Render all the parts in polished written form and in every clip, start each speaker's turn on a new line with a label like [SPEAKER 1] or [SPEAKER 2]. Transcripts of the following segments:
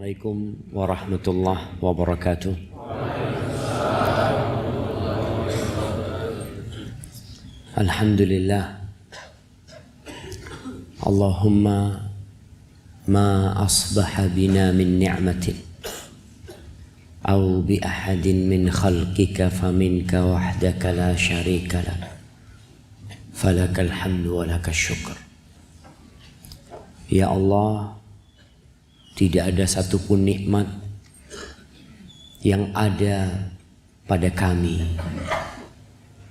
[SPEAKER 1] Assalamualaikum warahmatullahi wabarakatuh. Alhamdulillah. Allahumma ma asbaha bina min ni'matin aw bi ahadin min khalqika faminka wahdaka la syarika lak. Falakal hamdu wa lakas syukur. Ya Allah, tidak ada satupun nikmat yang ada pada kami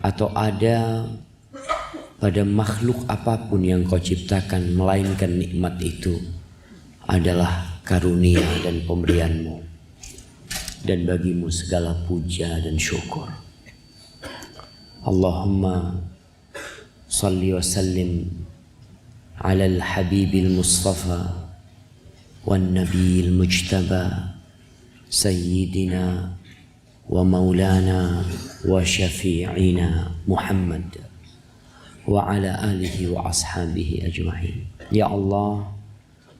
[SPEAKER 1] atau ada pada makhluk apapun yang kau ciptakan, melainkan nikmat itu adalah karunia dan pemberianmu, dan bagimu segala puja dan syukur. Allahumma salli wa sallim ala al-habibil mustafa wan nabiyil mujtaba sayyidina wa maulana wa syafi'ina Muhammad wa ala alihi wa ashabihi ajma'in. Ya Allah,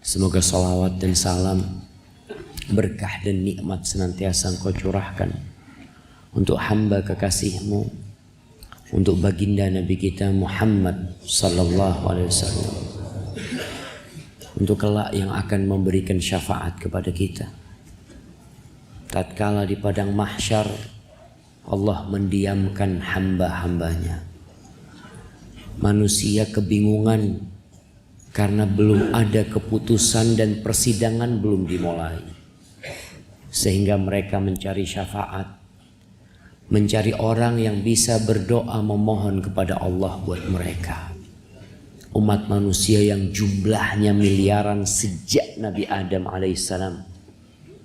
[SPEAKER 1] semoga salawat dan salam, berkah dan nikmat senantiasa Engkau curahkan untuk hamba kekasih-Mu, untuk baginda Nabi kita Muhammad sallallahu alaihi wasallam, untuk kelak yang akan memberikan syafaat kepada kita tatkala di padang mahsyar Allah mendiamkan hamba-hambanya. Manusia kebingungan karena belum ada keputusan dan persidangan belum dimulai, sehingga mereka mencari syafaat, mencari orang yang bisa berdoa memohon kepada Allah buat mereka. Umat manusia yang jumlahnya miliaran sejak Nabi Adam alaihissalam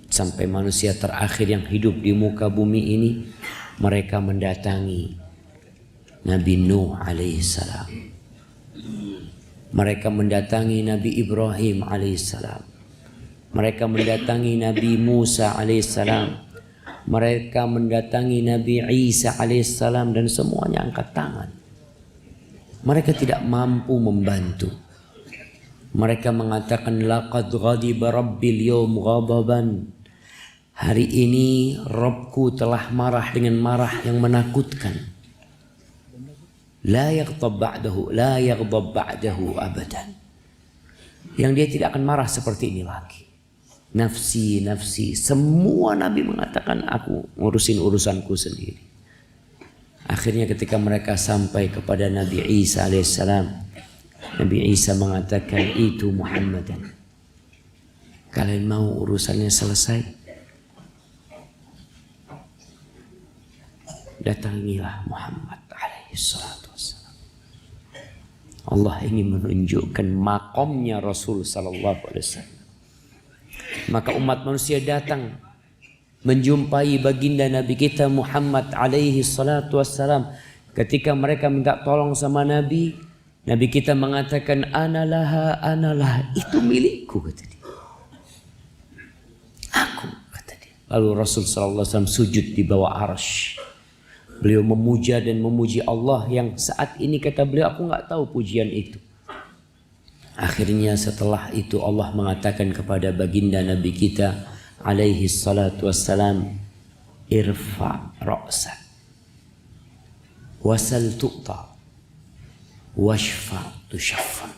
[SPEAKER 1] sampai manusia terakhir yang hidup di muka bumi ini, mereka mendatangi Nabi Nuh alaihissalam, mereka mendatangi Nabi Ibrahim alaihissalam, mereka mendatangi Nabi Musa alaihissalam, mereka mendatangi Nabi Isa alaihissalam, dan semuanya angkat tangan. Mereka tidak mampu membantu. Mereka mengatakan laqad ghadiba rabbil yawm ghadaban. Hari ini Rabbku telah marah dengan marah yang menakutkan. La yaghdab ba'dahu abadan. Yang dia tidak akan marah seperti ini lagi. Nafsi, nafsi. Semua Nabi mengatakan aku ngurusin urusanku sendiri. Akhirnya ketika mereka sampai kepada Nabi Isa alaihissalam, Nabi Isa mengatakan, itu Muhammadan. Kalian mau urusannya selesai? Datangilah Muhammad alaihissalatu wassalam. Allah ingin menunjukkan makomnya Rasul sallallahu alaihi wasallam. Maka umat manusia datang menjumpai baginda Nabi kita Muhammad alaihi salatu wassalam. Ketika mereka minta tolong sama Nabi, Nabi kita mengatakan analah, itu milikku, kata dia. Aku, kata dia. Lalu Rasul sallallahu alaihi wasallam sujud di bawah arsy. Beliau memuja dan memuji Allah yang saat ini kata beliau aku enggak tahu pujian itu. Akhirnya setelah itu Allah mengatakan kepada baginda Nabi kita alaihi salatu wassalam, irfa ra'sak wasal tu'ta washfa tushaffa.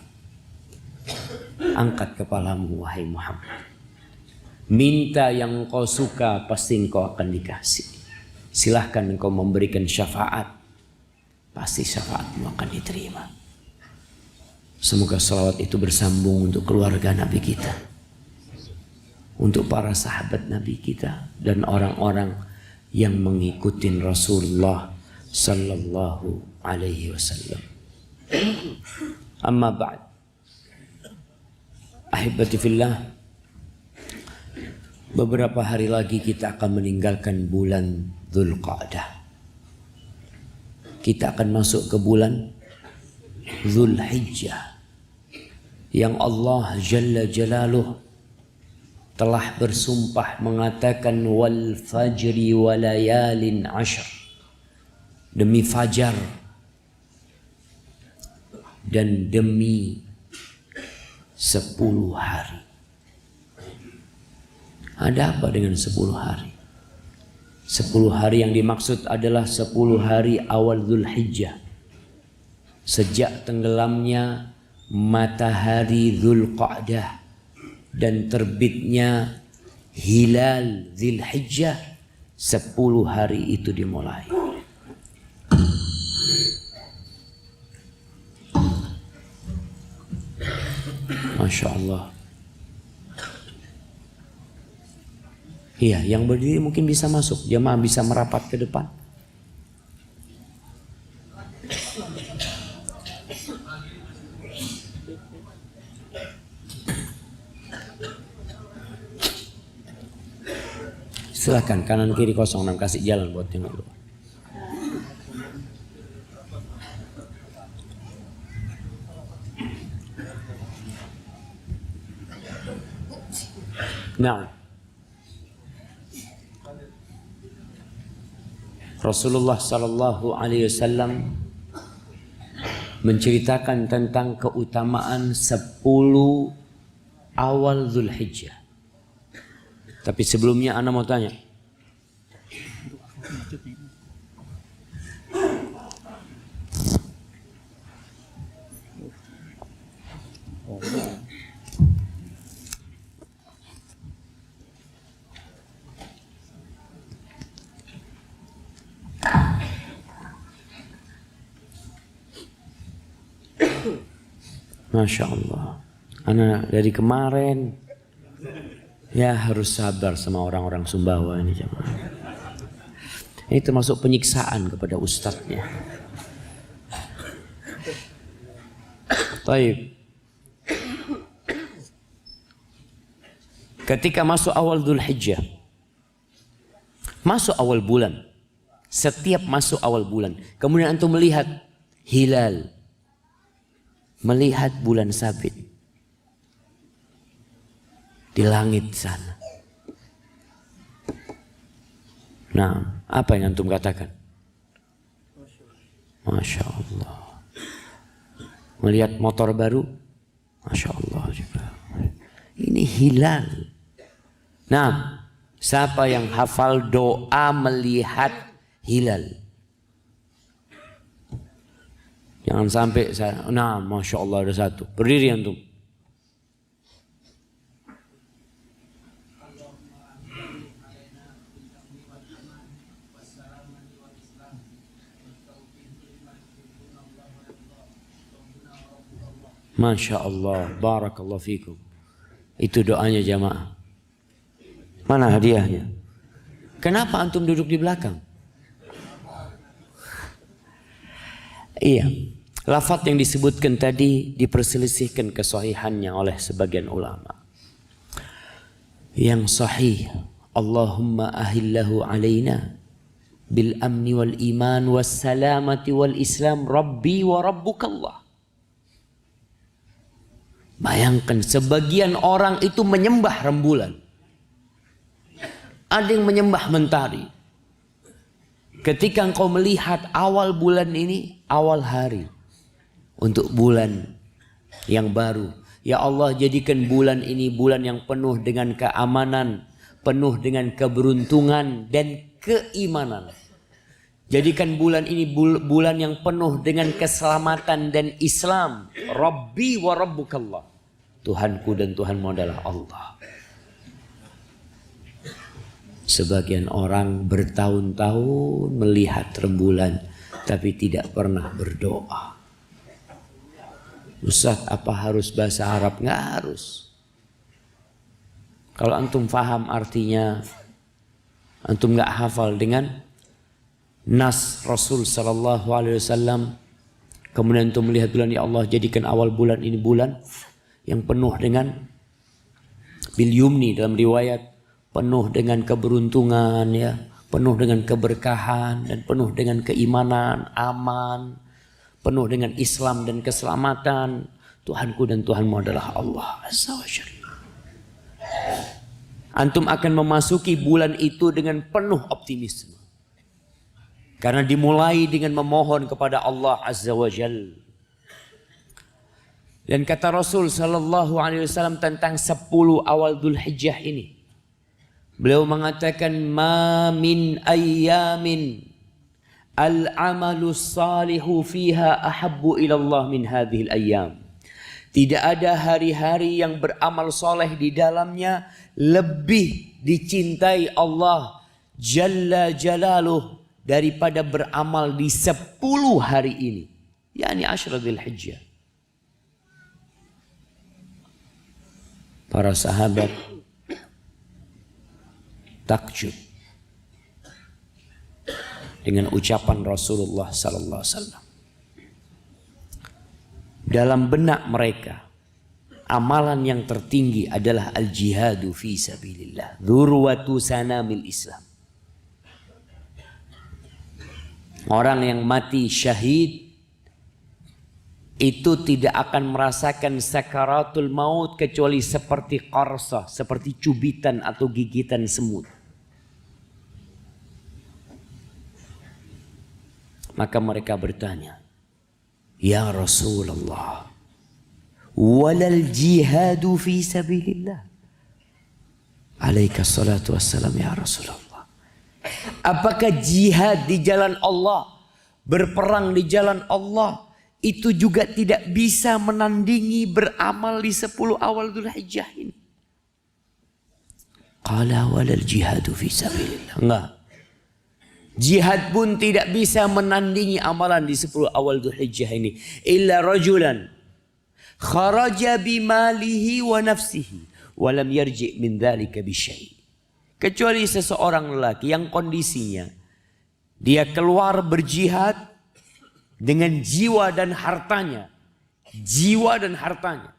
[SPEAKER 1] Angkat kepalamu wahai Muhammad, minta yang kau suka pasti engkau akan dikasih. Silahkan engkau memberikan syafaat, pasti syafaatmu akan diterima. Semoga salawat itu bersambung untuk keluarga Nabi kita, untuk para sahabat Nabi kita, dan orang-orang yang mengikuti Rasulullah sallallahu alaihi wasallam. Amma ba'd. Ahibati fillah, beberapa hari lagi kita akan meninggalkan bulan Dzulqa'dah. Kita akan masuk ke bulan Dzulhijjah yang Allah Jalla Jalaluh telah bersumpah mengatakan wal fajri walayalin ashr, demi fajar dan demi 10 hari. Ada apa dengan 10 hari? 10 hari yang dimaksud adalah 10 hari awal Dzulhijjah. Sejak tenggelamnya matahari Dzulqa'dah dan terbitnya hilal Dzulhijjah, 10 hari itu dimulai. Masya Allah. Iya, yang berdiri mungkin bisa masuk. Jamaah bisa merapat ke depan. Silakan kanan kiri 06, kasih jalan buat yang luar. Nah, Rasulullah sallallahu alaihi wasallam menceritakan tentang keutamaan 10 awal Dzulhijjah. Tapi sebelumnya ana mau tanya. Masya Allah, anak dari kemarin ya harus sabar sama orang-orang Sumbawa ini jemaah. Ini termasuk penyiksaan kepada ustadznya. Baik. Ketika masuk awal Dzulhijjah, masuk awal bulan, setiap masuk awal bulan, kemudian antum melihat hilal, melihat bulan sabit di langit sana. Nah, apa yang antum katakan? Masya Allah. Melihat motor baru, Masya Allah juga. Ini hilal. Nah, siapa yang hafal doa melihat hilal? Jangan sampai saya, nah Masya Allah ada satu. Berdiri antum. Masya Allah, barakallahu fikum. Itu doanya jamaah. Mana hadiahnya? Kenapa antum duduk di belakang? Iya, lafaz yang disebutkan tadi diperselisihkan kesahihannya oleh sebagian ulama. Yang sahih, Allahumma ahillahu alaina bil amni wal iman was salamati wal islam rabbi wa rabbukallah. Bayangkan sebagian orang itu menyembah rembulan. Ada yang menyembah mentari. Ketika engkau melihat awal bulan ini, awal hari untuk bulan yang baru. Ya Allah, jadikan bulan ini bulan yang penuh dengan keamanan, penuh dengan keberuntungan dan keimanan. Jadikan bulan ini bulan yang penuh dengan keselamatan dan Islam. Rabbi wa rabbukallah. Tuhanku dan Tuhanmu adalah Allah. Sebagian orang bertahun-tahun melihat rembulan tapi tidak pernah berdoa. Ustaz, apa harus bahasa Arab? Nggak harus. Kalau antum faham artinya, antum nggak hafal dengan nas Rasul sallallahu alaihi wasallam, kemudian antum melihat bulan, ya Allah jadikan awal bulan ini bulan yang penuh dengan bil yumni, dalam riwayat penuh dengan keberuntungan, ya, penuh dengan keberkahan dan penuh dengan keimanan, aman, penuh dengan Islam dan keselamatan. Tuhanku dan Tuhanmu adalah Allah Azza wa Jalla. Antum akan memasuki bulan itu dengan penuh optimisme. Karena dimulai dengan memohon kepada Allah Azza wa Jalla. Dan kata Rasul sallallahu alaihi wasallam tentang 10 awal Dzulhijjah ini, Beliau mengatakan, ma min ayyamin al-amalu salihu fiha ahabbu ilallah min hadhil ayyam. Tidak ada hari-hari yang beramal soleh di dalamnya lebih dicintai Allah Jalla Jalaluh daripada beramal di 10 hari ini. Yani Ashra Dzul Hijjah. Para sahabat takjub dengan ucapan Rasulullah sallallahu alaihi wasallam. Dalam benak mereka, amalan yang tertinggi adalah al-jihadu fi sabilillah, dzurwatu sanamil Islam. Orang yang mati syahid itu tidak akan merasakan sakaratul maut kecuali seperti qarsah, seperti cubitan atau gigitan semut. Maka mereka bertanya, ya Rasulullah, walal jihadu fi sabilillah. Alaika salatu wassalam ya Rasulullah. Apakah jihad di jalan Allah, berperang di jalan Allah, itu juga tidak bisa menandingi beramal di 10 awal Dzul Hijjah ini? Qala walal jihadu fi sabilillah. Enggak. Jihad pun tidak bisa menandingi amalan di 10 awal Dzul Hijjah ini. Illa rajulan kharaja bimalihi wa nafsihi wa lam yarji' min dzalika bisyai'. Kecuali seseorang lelaki yang kondisinya dia keluar berjihad dengan jiwa dan hartanya. Jiwa dan hartanya.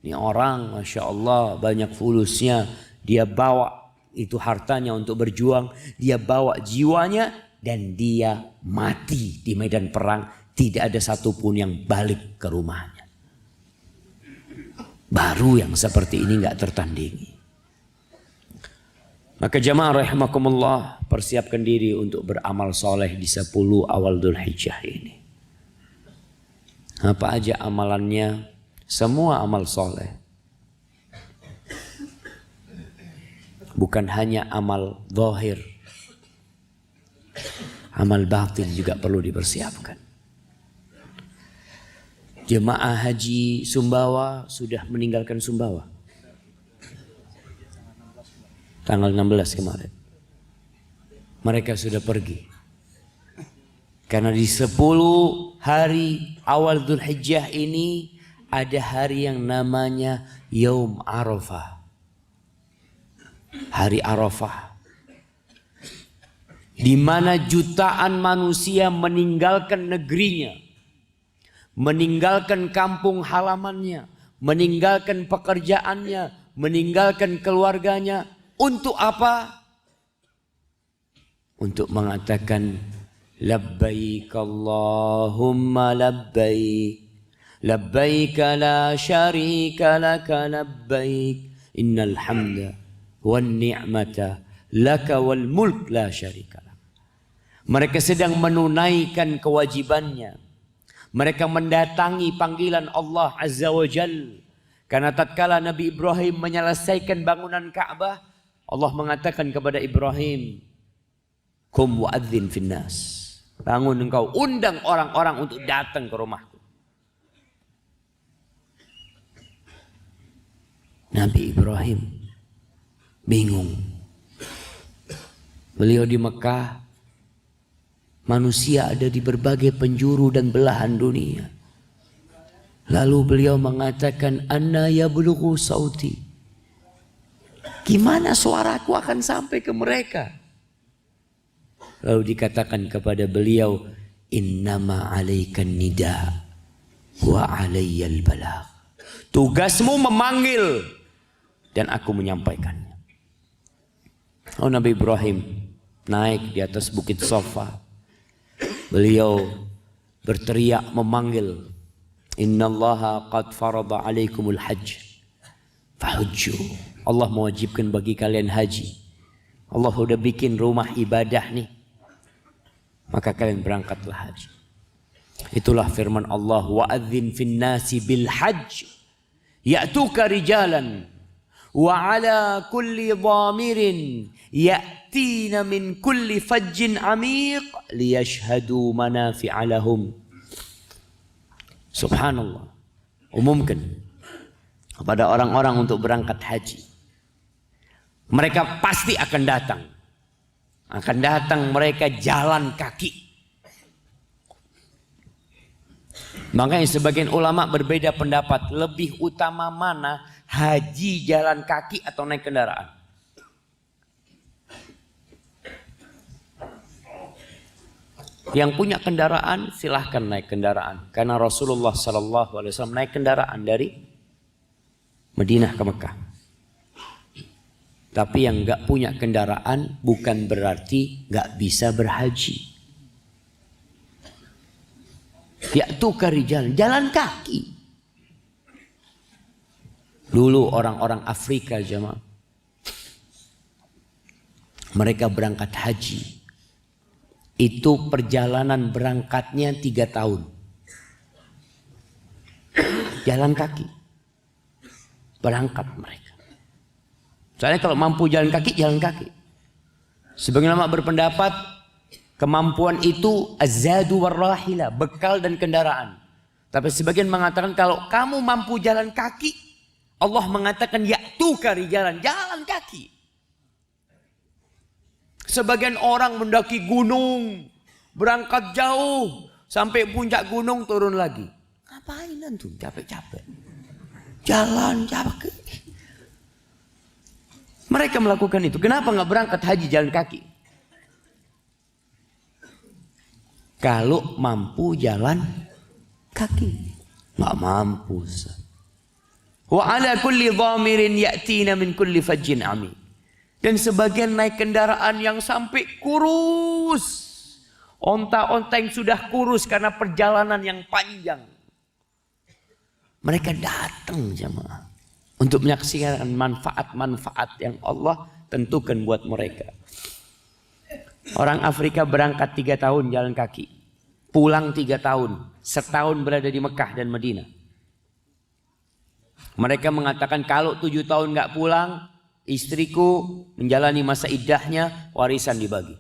[SPEAKER 1] Ini orang Masya Allah banyak fulusnya. Dia bawa itu hartanya untuk berjuang. Dia bawa jiwanya dan dia mati di medan perang. Tidak ada satupun yang balik ke rumahnya. Baru yang seperti ini gak tertandingi. Maka jamaah rahimakumullah, persiapkan diri untuk beramal soleh di 10 awal Dzul Hijjah ini. Apa aja amalannya? Semua amal soleh. Bukan hanya amal zahir. Amal batin juga perlu dipersiapkan. Jemaah haji Sumbawa sudah meninggalkan Sumbawa. Tanggal 16 kemarin. Mereka sudah pergi. Karena di 10 hari awal Dzul Hijjah ini ada hari yang namanya Yaum Arafah. Hari Arafah. Di mana jutaan manusia meninggalkan negerinya. Meninggalkan kampung halamannya. Meninggalkan pekerjaannya. Meninggalkan keluarganya. Untuk apa? Untuk mengatakan labbaik Allahumma labbaik. Labbaik la syarika laka labbaik. Innal hamda wan ni'mata laka wal mulk la syarika lak. Mereka sedang menunaikan kewajibannya. Mereka mendatangi panggilan Allah Azza wa Jalla. Karena tatkala Nabi Ibrahim menyelesaikan bangunan Ka'bah, Allah mengatakan kepada Ibrahim, "Kum wa'adzin finnas." Bangun engkau, undang orang-orang untuk datang ke rumahku. Nabi Ibrahim bingung. Beliau di Mekah, manusia ada di berbagai penjuru dan belahan dunia. Lalu beliau mengatakan, "Anna yablughu sauti." Gimana suaraku akan sampai ke mereka? Lalu dikatakan kepada beliau, "Innama 'alaikan nida wa 'alayyal balagh." Tugasmu memanggil dan aku menyampaikannya. Oh, Nabi Ibrahim naik di atas bukit Safa. Beliau berteriak memanggil, "Innallaha qad farada 'alaikumul hajj fahujju." Allah mewajibkan bagi kalian haji. Allah sudah bikin rumah ibadah nih. Maka kalian berangkatlah haji. Itulah firman Allah, "Wa'adzin fin nasi bil hajj ya'tuka rijalan Wa ala kulli dhamirin ya'tina min kulli fajjin amiq liyashhadu manafi'a lahum. Subhanallah. Umumkan kepada orang-orang untuk berangkat haji. Mereka pasti akan datang. Akan datang mereka jalan kaki. Makanya sebagian ulama berbeda pendapat. Lebih utama mana? Haji jalan kaki atau naik kendaraan? Yang punya kendaraan silahkan naik kendaraan. Karena Rasulullah SAW naik kendaraan dari Madinah ke Mekah. Tapi yang gak punya kendaraan bukan berarti gak bisa berhaji. Ya'tuka rijal, jalan kaki. Dulu orang-orang Afrika jemaah, mereka berangkat haji. Itu perjalanan berangkatnya 3 tahun. Jalan kaki. Berangkat mereka. Soalnya kalau mampu jalan kaki, jalan kaki. Sebagian ulama berpendapat kemampuan itu azadu warrahila, bekal dan kendaraan. Tapi sebagian mengatakan kalau kamu mampu jalan kaki, Allah mengatakan ya'tuka rijalan, jalan kaki. Sebagian orang mendaki gunung, berangkat jauh, sampai puncak gunung turun lagi. Ngapain antum capek-capek? Jalan capek. Mereka melakukan itu. Kenapa nggak berangkat haji jalan kaki? Kalau mampu jalan kaki, nggak mampu. Wa ala kulli dhamirin ya'tina min kulli fajjin amin. Dan sebagian naik kendaraan yang sampai kurus. Onta-onta yang sudah kurus karena perjalanan yang panjang. Mereka datang jemaah untuk menyaksikan manfaat-manfaat yang Allah tentukan buat mereka. Orang Afrika berangkat 3 tahun jalan kaki. Pulang 3 tahun. Setahun berada di Mekah dan Madinah. Mereka mengatakan kalau 7 tahun nggak pulang, istriku menjalani masa iddahnya, warisan dibagi.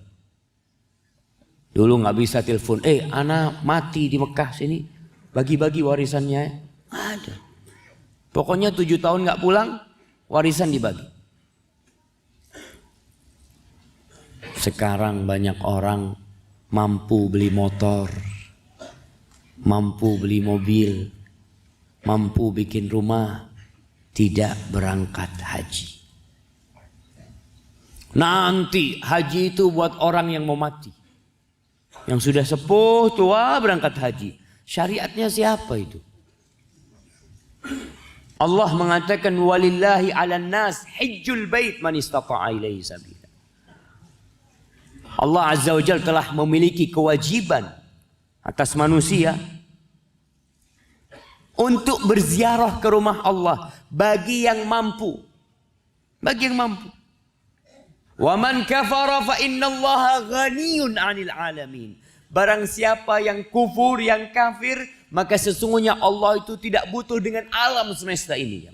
[SPEAKER 1] Dulu nggak bisa telepon, anak mati di Mekah sini, bagi-bagi warisannya. Nggak ada. Pokoknya 7 tahun nggak pulang, warisan dibagi. Sekarang banyak orang mampu beli motor, mampu beli mobil, mampu bikin rumah, tidak berangkat haji. Nanti haji itu buat orang yang mau mati. Yang sudah sepuh, tua berangkat haji. Syariatnya siapa itu? Allah mengatakan walillahi 'alan nas hajjul bait man istata'a ilaihi sabila. Allah Azza wa Jalla telah memiliki kewajiban atas manusia untuk berziarah ke rumah Allah bagi yang mampu. Bagi yang mampu. Wa man kafara fa innallaha ghaniyun 'anil 'alamin. Barang siapa yang kufur, yang kafir, maka sesungguhnya Allah itu tidak butuh dengan alam semesta ini.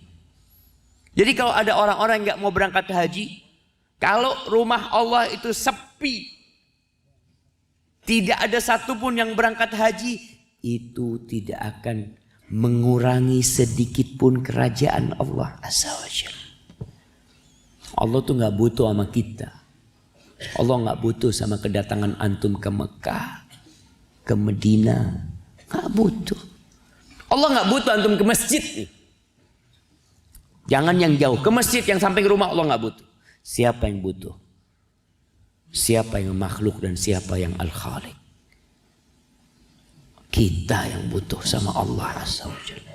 [SPEAKER 1] Jadi kalau ada orang-orang yang enggak mau berangkat haji, kalau rumah Allah itu sepi, tidak ada satupun yang berangkat haji, itu tidak akan mengurangi sedikit pun kerajaan Allah Azza wa Jalla. Allah tuh nggak butuh sama kita. Allah nggak butuh sama kedatangan antum ke Mekah, ke Medina, nggak butuh. Allah nggak butuh antum ke masjid nih. Jangan yang jauh, ke masjid yang samping rumah Allah nggak butuh. Siapa yang butuh? Siapa yang makhluk dan siapa yang al-khaliq? Kita yang butuh sama Allah Azza wa Jalla.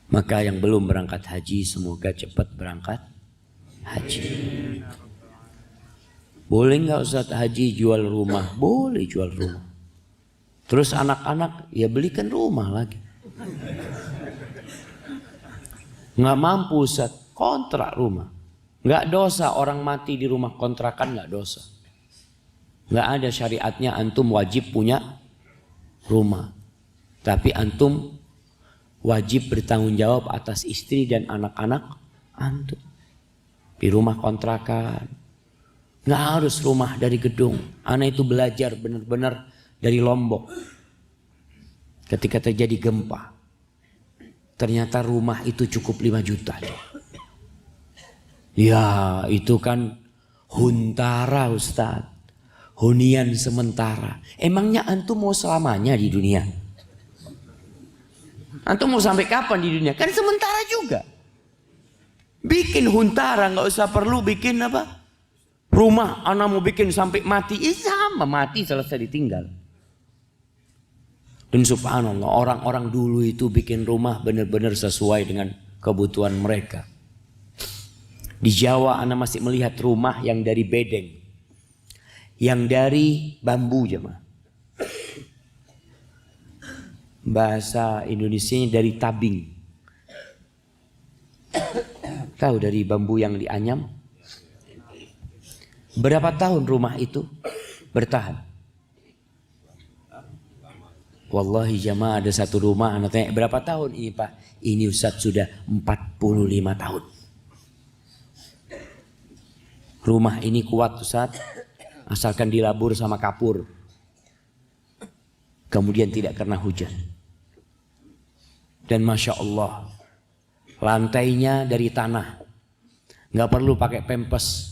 [SPEAKER 1] Maka yang belum berangkat haji semoga cepat berangkat haji. Boleh nggak Ustaz haji jual rumah? Boleh jual rumah. Terus anak-anak ya belikan rumah lagi. Nggak mampu Ustaz, kontrak rumah. Nggak dosa orang mati di rumah kontrakan, nggak dosa. Nggak ada syariatnya antum wajib punya rumah. Tapi antum wajib bertanggung jawab atas istri dan anak-anak antum. Di rumah kontrakan, nggak harus rumah dari gedung. Anak itu belajar benar-benar dari Lombok. Ketika terjadi gempa, ternyata rumah itu cukup 5 juta. Ya itu kan huntara Ustaz, hunian sementara. Emangnya antum mau selamanya di dunia? Antum mau sampai kapan di dunia? Kan sementara juga. Bikin huntara, nggak usah perlu bikin apa? Rumah, anak mau bikin sampai mati, sama mati selesai ditinggal. Dan subhanallah, orang-orang dulu itu bikin rumah benar-benar sesuai dengan kebutuhan mereka. Di Jawa anak masih melihat rumah yang dari bedeng, yang dari bambu jemaah. Bahasa Indonesianya dari tabing. Tahu dari bambu yang dianyam? Berapa tahun rumah itu bertahan? Wallahi jamaah ada satu rumah anak tanya, berapa tahun ini Pak? Ini Ustaz sudah 45 tahun. Rumah ini kuat Ustaz, asalkan dilabur sama kapur. Kemudian tidak kena hujan. Dan Masya Allah, lantainya dari tanah, nggak perlu pakai pempes.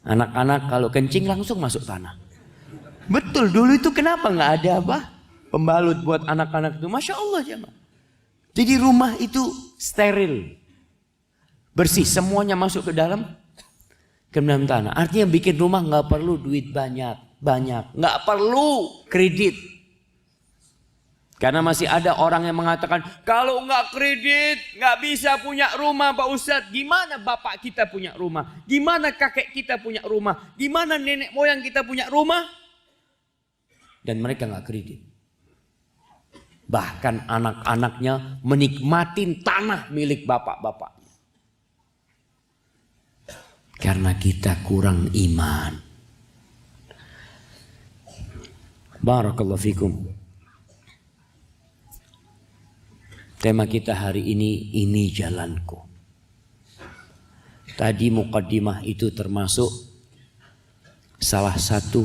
[SPEAKER 1] Anak-anak kalau kencing langsung masuk tanah. Betul, dulu itu kenapa nggak ada apa? Pembalut buat anak-anak itu. Masya Allah jemaah. Jadi rumah itu steril, bersih, semuanya masuk ke dalam tanah. Artinya bikin rumah nggak perlu duit banyak, nggak perlu kredit. Karena masih ada orang yang mengatakan, kalau nggak kredit, nggak bisa punya rumah Pak Ustadz. Gimana bapak kita punya rumah? Gimana kakek kita punya rumah? Gimana nenek moyang kita punya rumah? Dan mereka nggak kredit. Bahkan anak-anaknya menikmatin tanah milik bapak-bapak. Karena kita kurang iman. Barakallahu fikum. Tema kita hari ini jalanku. Tadi muqaddimah itu termasuk salah satu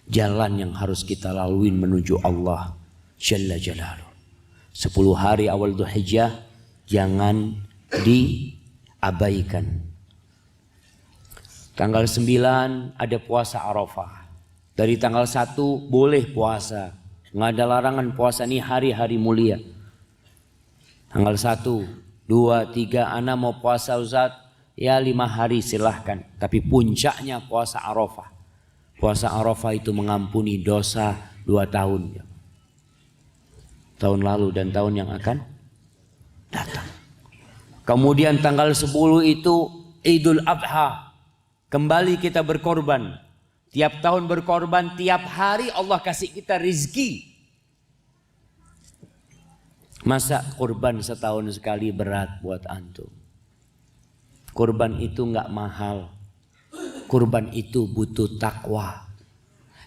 [SPEAKER 1] jalan yang harus kita lalui menuju Allah Jalla Jalaluh. 10 hari awal Dzulhijjah jangan diabaikan. Tanggal 9 ada puasa Arafah. Dari tanggal 1 boleh puasa. Nggak ada larangan puasa, ini hari-hari mulia. Tanggal 1, 2, 3 anak mau puasa Ustaz, ya 5 hari silahkan. Tapi puncaknya puasa Arafah. Puasa Arafah itu mengampuni dosa 2 tahun. Tahun lalu dan tahun yang akan datang. Kemudian tanggal 10 itu Idul Adha. Kembali kita berkorban. Tiap tahun berkorban, tiap hari Allah kasih kita rizki. Masa kurban setahun sekali berat buat antum? Kurban itu nggak mahal. Kurban itu butuh takwa.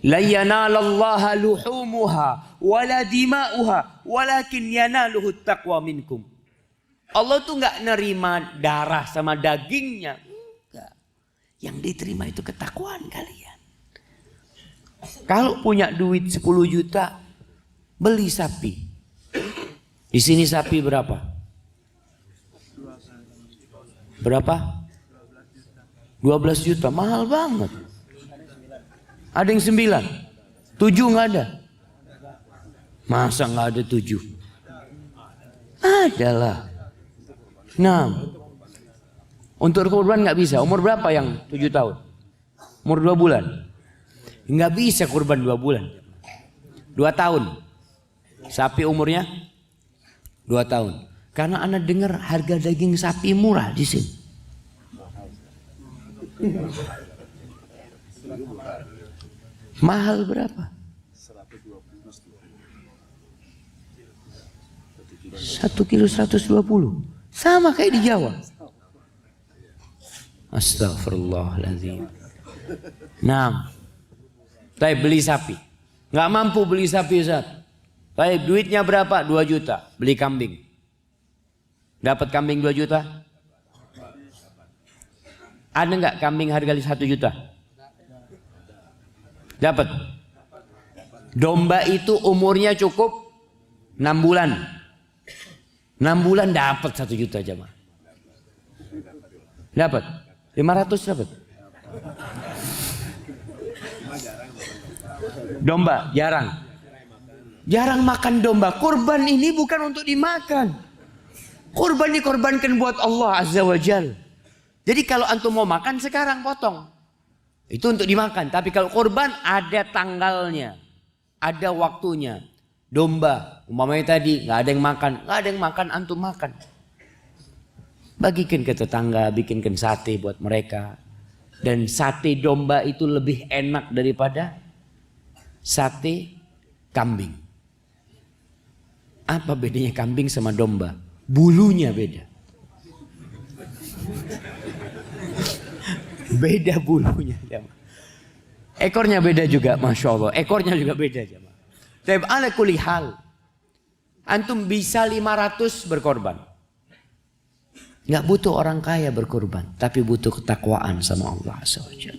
[SPEAKER 1] La yanalallaha luhumuha wala dima'uha walakin yanaluhu taqwa minkum. Allah tuh nggak nerima darah sama dagingnya. Enggak. Yang diterima itu ketakwaan kalian. Kalau punya duit 10 juta, beli sapi. Di sini sapi berapa? Berapa? 12 juta, mahal banget. Ada yang 9, 7 nggak ada. Masa nggak ada 7? Adalah. Nah, untuk kurban nggak bisa. Umur berapa yang 7 tahun? Umur 2 bulan? Nggak bisa kurban 2 bulan. 2 tahun. Sapi umurnya 2 tahun. Karena anak dengar harga daging sapi murah di sini. Mahal berapa? 1 kilo 120. Sama kayak di Jawa. Astagfirullahaladzim. Nah, saya beli sapi. Nggak mampu beli sapi Ustaz. Baik, duitnya berapa? 2 juta. Beli kambing. Dapat kambing 2 juta? Ada nggak kambing harga 1 juta? Dapat. Domba itu umurnya cukup 6 bulan. 6 bulan dapat 1 juta jemaah. Dapat. 500 dapat. Domba jarang. Jarang makan domba. Kurban ini bukan untuk dimakan. Kurban dikorbankan buat Allah Azza wa Jal. Jadi kalau antum mau makan sekarang potong. Itu untuk dimakan. Tapi kalau kurban ada tanggalnya. Ada waktunya. Domba. Umpamanya tadi nggak ada yang makan. Nggak ada yang makan, antum makan. Bagikan ke tetangga. Bikinkan sate buat mereka. Dan sate domba itu lebih enak daripada sate kambing. Apa bedanya kambing sama domba? Bulunya beda. Beda bulunya. Ekornya beda juga, Masya Allah. Ekornya juga beda. Tapi ala kulli hal. Antum bisa 500 berkorban. Nggak butuh orang kaya berkorban. Tapi butuh ketakwaan sama Allah SWT.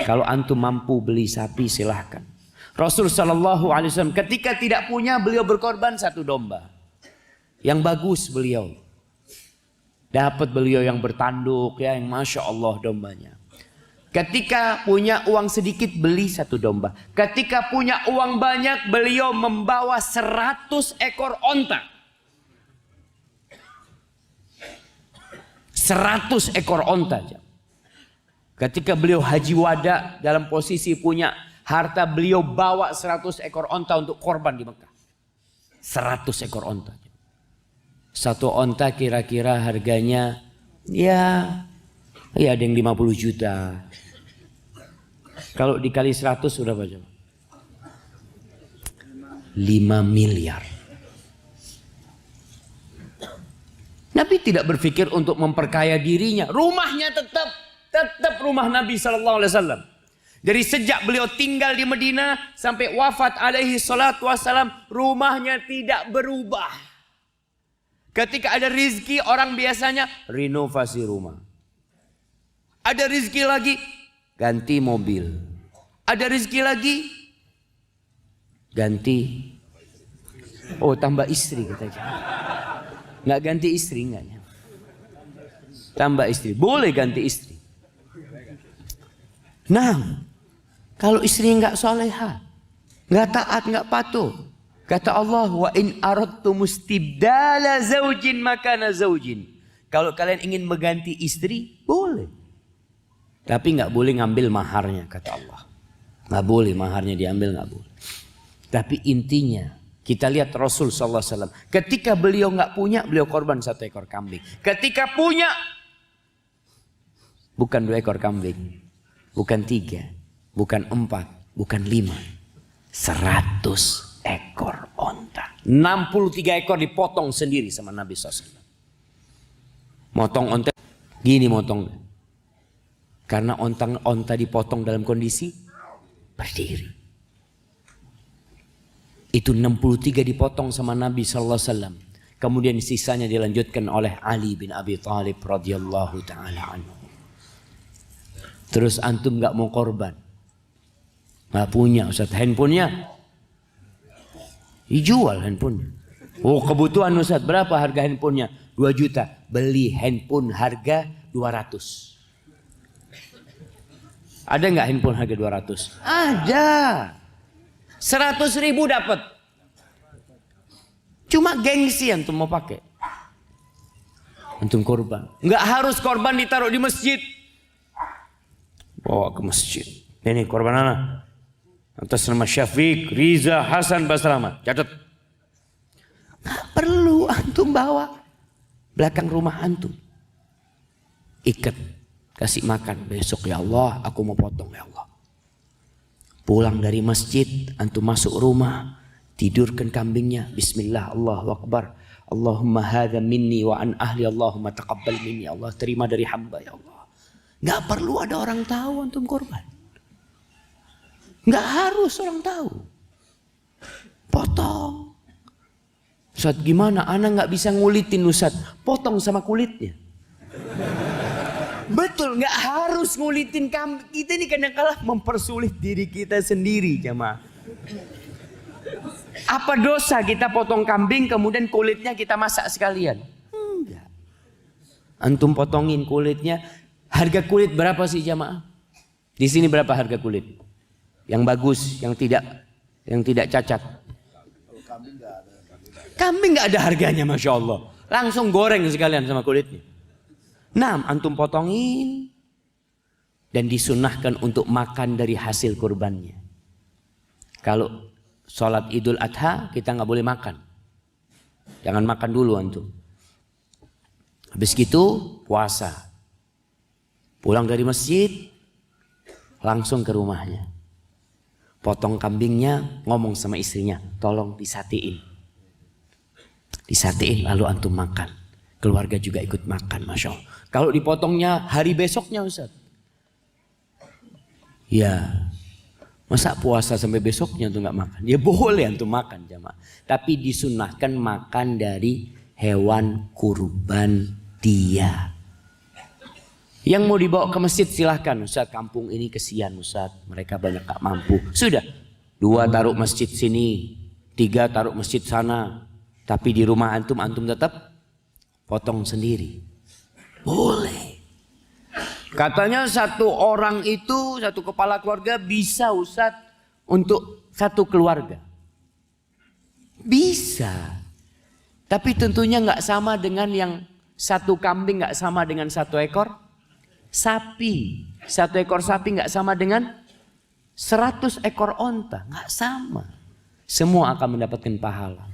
[SPEAKER 1] Kalau antum mampu beli sapi silahkan. Rasul Shallallahu Alaihi Wasallam ketika tidak punya beliau berkorban 1 domba. Yang bagus beliau. Dapat beliau yang bertanduk ya, yang Masya Allah dombanya. Ketika punya uang sedikit beli 1 domba. Ketika punya uang banyak beliau membawa 100 ekor onta. 100 ekor onta. Ketika beliau haji wada dalam posisi punya harta, beliau bawa 100 ekor onta untuk korban di Mekah. 100 ekor onta. 1 onta kira-kira harganya ya ada yang 50 juta. Kalau dikali 100 sudah berapa? 5 miliar. Nabi tidak berpikir untuk memperkaya dirinya. Rumahnya tetap rumah Nabi Sallallahu Alaihi Wasallam. Dari sejak beliau tinggal di Madinah sampai wafat alaihi salatu wassalam, rumahnya tidak berubah. Ketika ada rizki, orang biasanya renovasi rumah. Ada rizki lagi, ganti mobil. Ada rizki lagi, ganti. Oh, tambah istri katanya. Nggak ganti istri, enggaknya. Tambah istri, boleh ganti istri. Nah, kalau istri nggak soleha, nggak taat, nggak patuh, kata Allah, wa in aradtu mustibdala zaujin makana zaujin. Kalau kalian ingin mengganti istri, boleh. Tapi nggak boleh ngambil maharnya, kata Allah. Nggak boleh maharnya diambil, nggak boleh. Tapi intinya, kita lihat Rasul Sallallahu Alaihi Wasallam. Ketika beliau nggak punya, beliau korban 1 ekor kambing. Ketika punya, bukan 2 ekor kambing, bukan 3. Bukan 4, bukan 5. 100 ekor onta. 63 ekor dipotong sendiri sama Nabi SAW. Motong onta, gini motongnya. Karena onta dipotong dalam kondisi berdiri. Itu 63 dipotong sama Nabi SAW. Kemudian sisanya dilanjutkan oleh Ali bin Abi Thalib radhiyallahu ta'ala anhu. Terus antum gak mau korban. Nggak punya Ustaz, handphonenya dijual handphonenya. Oh kebutuhan Ustaz, berapa harga handphonenya? 2 juta. Beli handphone harga 200. Ada nggak handphone harga 200? Ada. 100.000 dapat. Cuma gengsi antum mau pakai. Antum korban. Nggak harus korban ditaruh di masjid. Bawa ke masjid. Ini korban anak. Atas nama Syafiq, Riza, Hasan, Basrama. Catat. Nggak perlu antum bawa. Belakang rumah antum. Ikat. Kasih makan. Besok ya Allah aku mau potong ya Allah. Pulang dari masjid. Antum masuk rumah. Tidurkan kambingnya. Bismillah, Allahu Akbar. Allahumma hadha minni wa an ahli. Allahumma taqabbal minni. Allah terima dari hamba ya Allah. Nggak perlu ada orang tahu antum korban. Nggak harus orang tahu. Potong. Ustaz, gimana? Ana nggak bisa ngulitin Ustaz. Potong sama kulitnya. Betul, nggak harus ngulitin kambing. Kita ini kadang-kadang mempersulit diri kita sendiri, jemaah. Apa dosa kita potong kambing kemudian kulitnya kita masak sekalian? Enggak. Antum potongin kulitnya. Harga kulit berapa sih jemaah? Di sini berapa harga kulit? Yang bagus, yang tidak cacat. Kambing nggak ada harganya, masya Allah. Langsung goreng sekalian sama kulitnya. Nah, antum potongin dan disunahkan untuk makan dari hasil kurbannya. Kalau sholat Idul Adha kita nggak boleh makan. Jangan makan dulu antum. Habis gitu puasa. Pulang dari masjid langsung ke rumahnya. Potong kambingnya, ngomong sama istrinya, tolong disatiin. Disatiin lalu antum makan. Keluarga juga ikut makan, masya Allah. Kalau dipotongnya hari besoknya Ustaz. Ya, masa puasa sampai besoknya tuh nggak makan? Ya boleh antum makan jamaah. Tapi disunahkan makan dari hewan kurban dia. Yang mau dibawa ke masjid silahkan. Ustaz, kampung ini kesian Ustaz. Mereka banyak gak mampu. Sudah. 2 taruh masjid sini. 3 taruh masjid sana. Tapi di rumah antum tetap potong sendiri. Boleh. Katanya satu orang itu, satu kepala keluarga bisa Ustaz untuk satu keluarga. Bisa. Tapi tentunya gak sama dengan yang satu kambing gak sama dengan 1 ekor sapi. 1 ekor sapi nggak sama dengan 100 ekor onta. Nggak sama. Semua akan mendapatkan pahala.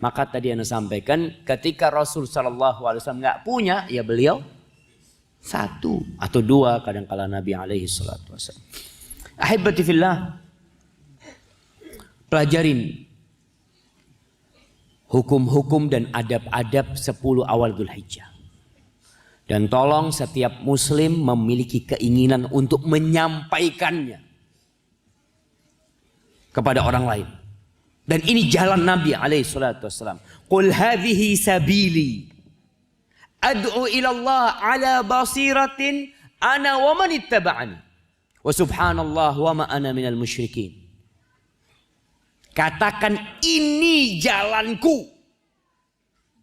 [SPEAKER 1] Maka tadi Anda sampaikan ketika Rasul SAW nggak punya, ya beliau 1 atau 2 kadang-kala Nabi alaihi salatu wasallam. Ahibati fillah, pelajarin hukum-hukum dan adab-adab 10 awal Dzulhijjah. Dan tolong setiap muslim memiliki keinginan untuk menyampaikannya kepada orang lain. Dan ini jalan Nabi alaihi salatu wassalam. Qul hadhihi sabili ad'u ila Allah ala basiratin ana wa man ittaba'ani wa subhanallah wa ma ana minal musyrikin. Katakan ini jalanku.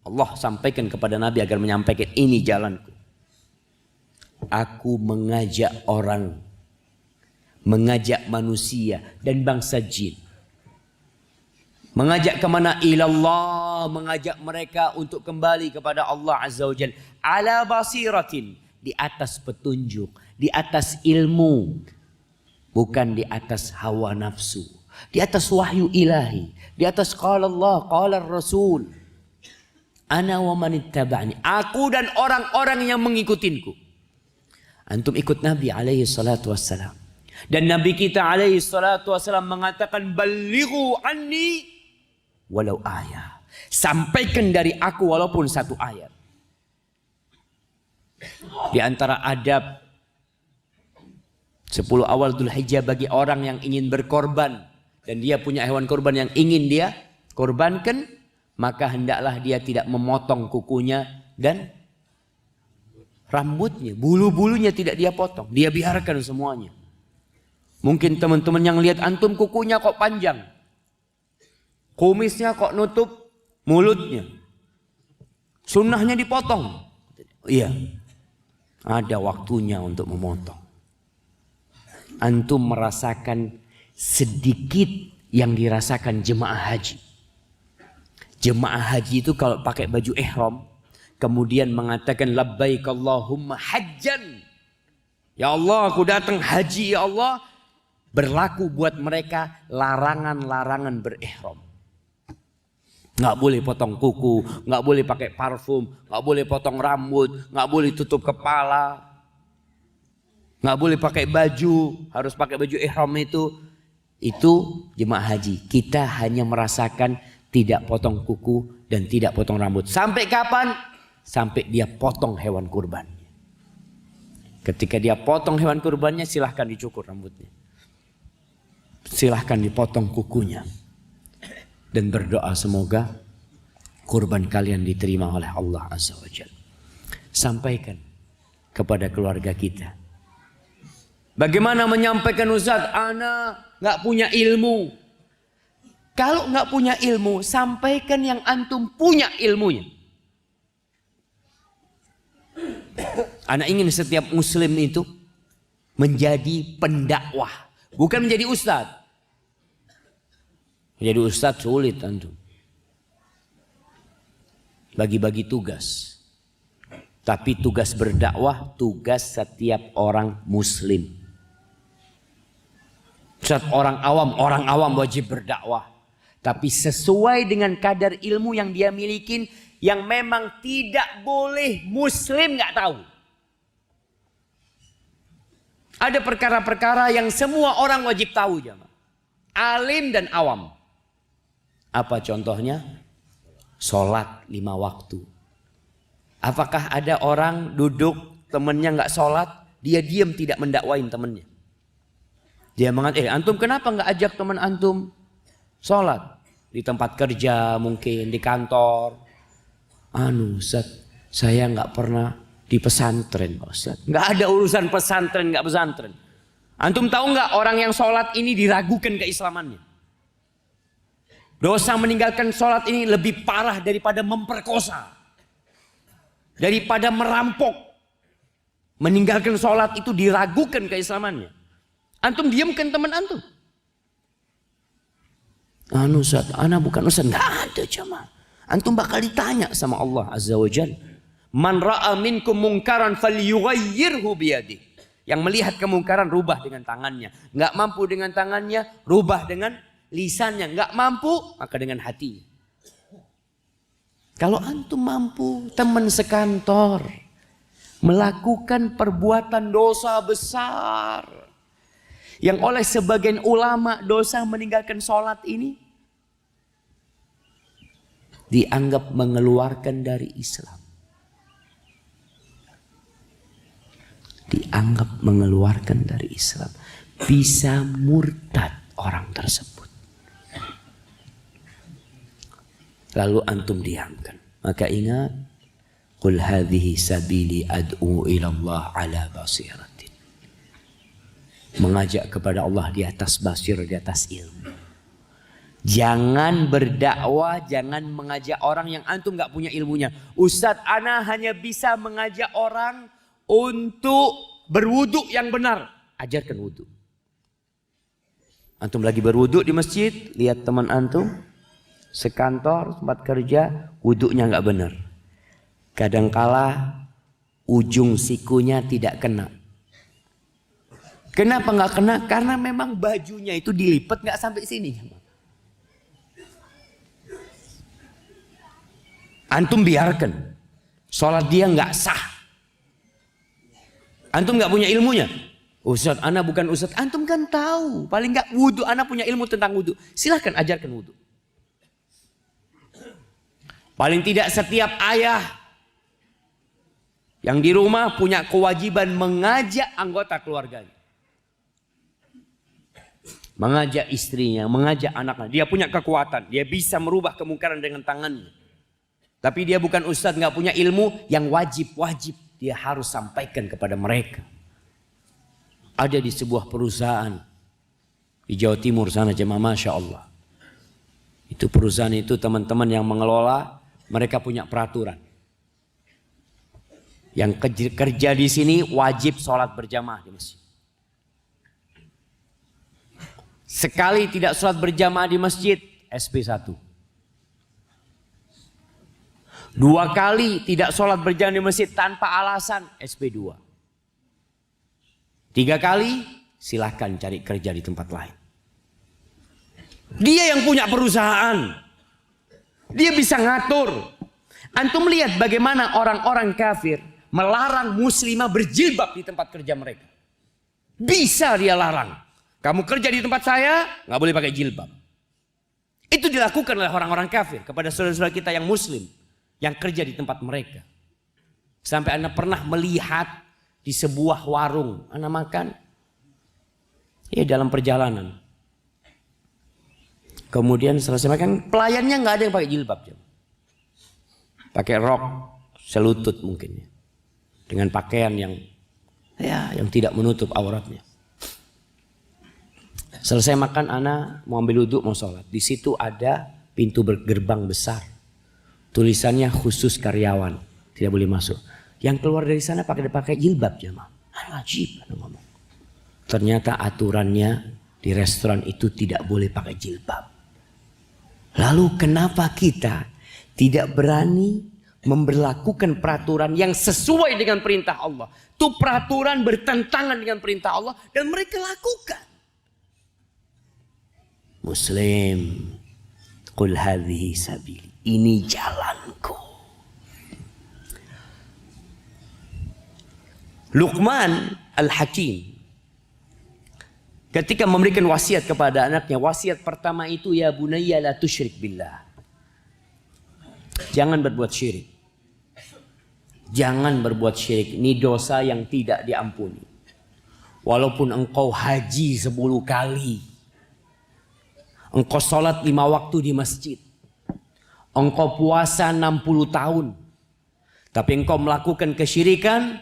[SPEAKER 1] Allah sampaikan kepada Nabi agar menyampaikan ini jalanku. Aku mengajak orang, mengajak manusia dan bangsa jin. Mengajak kemana? Ilallah, mengajak mereka untuk kembali kepada Allah Azza wa Jalla. Ala basiratin, di atas petunjuk, di atas ilmu. Bukan di atas hawa nafsu. Di atas wahyu ilahi. Di atas qala Allah, qala Rasul. Ana wa man ittaba'ani. Aku dan orang-orang yang mengikutinku. Antum ikut Nabi alaihi salatu wassalam. Dan Nabi kita alaihi salatu wassalam mengatakan balighu anni walau ayat. Sampaikan dari aku walaupun 1 ayat. Di antara adab 10 awal Dzulhijjah bagi orang yang ingin berkorban dan dia punya hewan korban yang ingin dia korbankan, maka hendaklah dia tidak memotong kukunya dan rambutnya, bulu-bulunya tidak dia potong, dia biarkan semuanya. Mungkin teman-teman yang lihat antum kukunya kok panjang, kumisnya kok nutup mulutnya, sunnahnya dipotong. Iya, ada waktunya untuk memotong. Antum merasakan sedikit yang dirasakan jemaah haji. Jemaah haji itu kalau pakai baju ihram, kemudian mengatakan labbaik Allahumma hajjan. Ya Allah, aku datang haji ya Allah. Berlaku buat mereka larangan-larangan berihram. Nggak boleh potong kuku, nggak boleh pakai parfum, nggak boleh potong rambut, nggak boleh tutup kepala, nggak boleh pakai baju, harus pakai baju ihram itu. Itu jemaah haji. Kita hanya merasakan tidak potong kuku dan tidak potong rambut. Sampai kapan? Sampai dia potong hewan kurban. Ketika dia potong hewan kurbannya, silahkan dicukur rambutnya. Silahkan dipotong kukunya. Dan berdoa semoga kurban kalian diterima oleh Allah Azza wa Jalla. Sampaikan kepada keluarga kita. Bagaimana menyampaikan, Ustaz? Ana nggak punya ilmu. Kalau nggak punya ilmu, sampaikan yang antum punya ilmunya. Ana ingin setiap muslim itu menjadi pendakwah, bukan menjadi ustaz. Menjadi ustaz sulit antum. Bagi-bagi tugas. Tapi tugas berdakwah, tugas setiap orang muslim. Ustaz, orang awam wajib berdakwah. Tapi sesuai dengan kadar ilmu yang dia milikin, yang memang tidak boleh muslim nggak tahu. Ada perkara-perkara yang semua orang wajib tahu, jamaah. Alim dan awam. Apa contohnya? Sholat 5 waktu. Apakah ada orang duduk temennya nggak sholat, dia diam tidak mendakwain temennya? Dia mengatakan, antum kenapa nggak ajak teman antum sholat? Di tempat kerja mungkin, di kantor. Ustaz, saya nggak pernah di pesantren, Ustaz. Nggak ada urusan pesantren, nggak pesantren. Antum tahu nggak orang yang sholat ini diragukan keislamannya? Dosa meninggalkan sholat ini lebih parah daripada memperkosa, daripada merampok. Meninggalkan sholat itu diragukan keislamannya. Antum diamkan teman antum. Ustaz, ana bukan ustaz. Nggak ada jamaah. Antum bakal ditanya sama Allah Azza wa Jalla. Man ra'a minkum mungkaran falyughayyirhu biyadihi. Yang melihat kemungkaran rubah dengan tangannya. Nggak mampu dengan tangannya, rubah dengan lisannya. Nggak mampu, maka dengan hati. Kalau antum mampu, teman sekantor melakukan perbuatan dosa besar, yang oleh sebagian ulama dosa meninggalkan sholat ini dianggap mengeluarkan dari Islam. Dianggap mengeluarkan dari Islam. Bisa murtad orang tersebut. Lalu antum diamkan. Maka ingat, qul hadhihi sabili ad'u ila Allah ala basiratin. Mengajak kepada Allah di atas basir, di atas ilmu. Jangan berdakwah, jangan mengajak orang yang antum nggak punya ilmunya. Ustadz, ana hanya bisa mengajak orang untuk berwudu yang benar. Ajarkan wudu. Antum lagi berwudu di masjid, lihat teman antum sekantor, tempat kerja, wudunya nggak benar. Kadangkala ujung sikunya tidak kena. Kenapa nggak kena? Karena memang bajunya itu dilipat nggak sampai sini. Antum biarkan, sholat dia nggak sah. Antum nggak punya ilmunya. Ustaz, ana bukan ustaz. Antum kan tahu, paling nggak wudu. Ana punya ilmu tentang wudu. Silahkan ajarkan wudu. Paling tidak setiap ayah yang di rumah punya kewajiban mengajak anggota keluarganya. Mengajak istrinya, mengajak anaknya. Dia punya kekuatan, dia bisa merubah kemungkaran dengan tangannya. Tapi dia bukan ustadz, nggak punya ilmu yang wajib dia harus sampaikan kepada mereka. Ada di sebuah perusahaan di Jawa Timur sana, jemaah, masya Allah. Itu perusahaan itu teman-teman yang mengelola, mereka punya peraturan. Yang kerja di sini wajib sholat berjamaah di masjid. Sekali tidak sholat berjamaah di masjid, SP1. 2 kali tidak sholat berjamaah di masjid tanpa alasan, SP2. 3 kali, silahkan cari kerja di tempat lain. Dia yang punya perusahaan. Dia bisa ngatur. Antum lihat bagaimana orang-orang kafir melarang muslimah berjilbab di tempat kerja mereka. Bisa dia larang. Kamu kerja di tempat saya, nggak boleh pakai jilbab. Itu dilakukan oleh orang-orang kafir kepada saudara-saudara kita yang muslim, yang kerja di tempat mereka. Sampai Anda pernah melihat di sebuah warung, Anda makan, ya dalam perjalanan. Kemudian selesai makan, pelayannya nggak ada yang pakai jilbab. pakai rok selutut mungkin, dengan pakaian yang tidak menutup auratnya. Selesai makan, ana mau ambil wudhu, mau sholat. Di situ ada pintu gerbang besar, tulisannya khusus karyawan, tidak boleh masuk. Yang keluar dari sana pakai jilbab jemaah. Ajib, ana ngomong. Ternyata aturannya di restoran itu tidak boleh pakai jilbab. Lalu kenapa kita tidak berani memberlakukan peraturan yang sesuai dengan perintah Allah? Itu peraturan bertentangan dengan perintah Allah dan mereka lakukan. Muslim, qul hadhihi sabili, ini jalanku. Luqman Al-Hakim ketika memberikan wasiat kepada anaknya, wasiat pertama itu, ya bunayya la tusyrik billah. Jangan berbuat syirik. Jangan berbuat syirik. Ini dosa yang tidak diampuni. Walaupun engkau haji 10 kali, engkau sholat 5 waktu di masjid, engkau puasa 60 tahun, tapi engkau melakukan kesyirikan,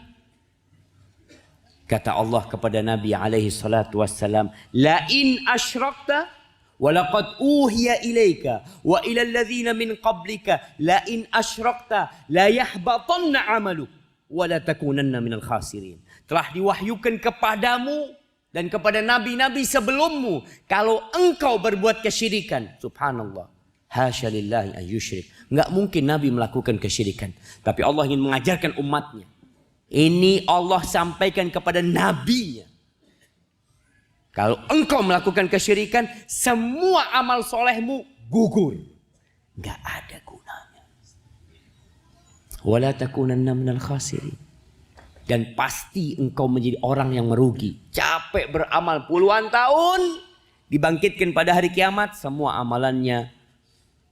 [SPEAKER 1] kata Allah kepada Nabi alaihi salatu wassalam, la in asyrakta walaqad uhiya ilaika wa ila alladhina min qablika la in asyrakta la yahbatanna amaluk wa la takunanna minal khasirin. Telah diwahyukan kepadamu dan kepada nabi-nabi sebelummu, kalau engkau berbuat kesyirikan, subhanallah, hasya lillahi an yusyrik. Enggak mungkin Nabi melakukan kesyirikan, tapi Allah ingin mengajarkan umatnya. Ini Allah sampaikan kepada nabinya. Kalau engkau melakukan kesyirikan, semua amal solehmu gugur. Enggak ada gunanya. Wala takunanna minal khasirin. Dan pasti engkau menjadi orang yang merugi. Capek beramal puluhan tahun, dibangkitkan pada hari kiamat, semua amalannya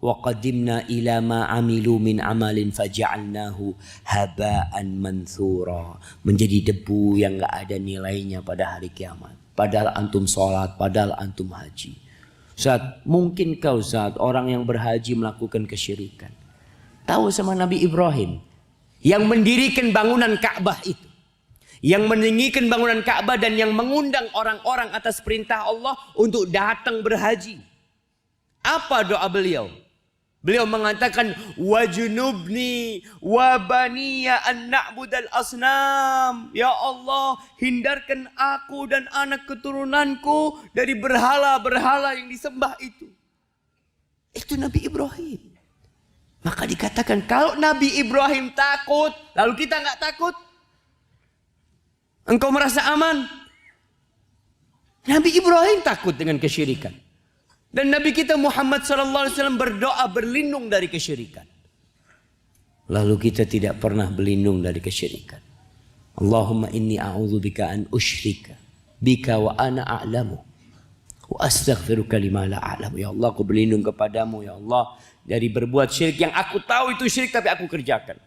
[SPEAKER 1] wa qadimna ila ma amilu min amalin faja'alnahu haba'an mansura, menjadi debu yang enggak ada nilainya pada hari kiamat. Padahal antum sholat, padahal antum haji. Ustaz, mungkin kau Ustaz, orang yang berhaji melakukan kesyirikan. Tahu sama Nabi Ibrahim yang mendirikan bangunan Ka'bah itu, yang meninggikan bangunan Ka'bah dan yang mengundang orang-orang atas perintah Allah untuk datang berhaji. Apa doa beliau? Beliau mengatakan, wajunubni wa baniya an na'budal asnam. Ya Allah, hindarkan aku dan anak keturunanku dari berhala-berhala yang disembah itu. Itu Nabi Ibrahim. Maka dikatakan, kalau Nabi Ibrahim takut, lalu kita nggak takut? Engkau merasa aman? Nabi Ibrahim takut dengan kesyirikan. Dan Nabi kita Muhammad SAW berdoa berlindung dari kesyirikan. Lalu kita tidak pernah berlindung dari kesyirikan. Allahumma inni a'udzubika an usyrika bika wa ana a'lamu wa astaghfiruka lima la a'lamu. Ya Allah, aku berlindung kepadamu ya Allah dari berbuat syirik yang aku tahu itu syirik tapi aku kerjakan.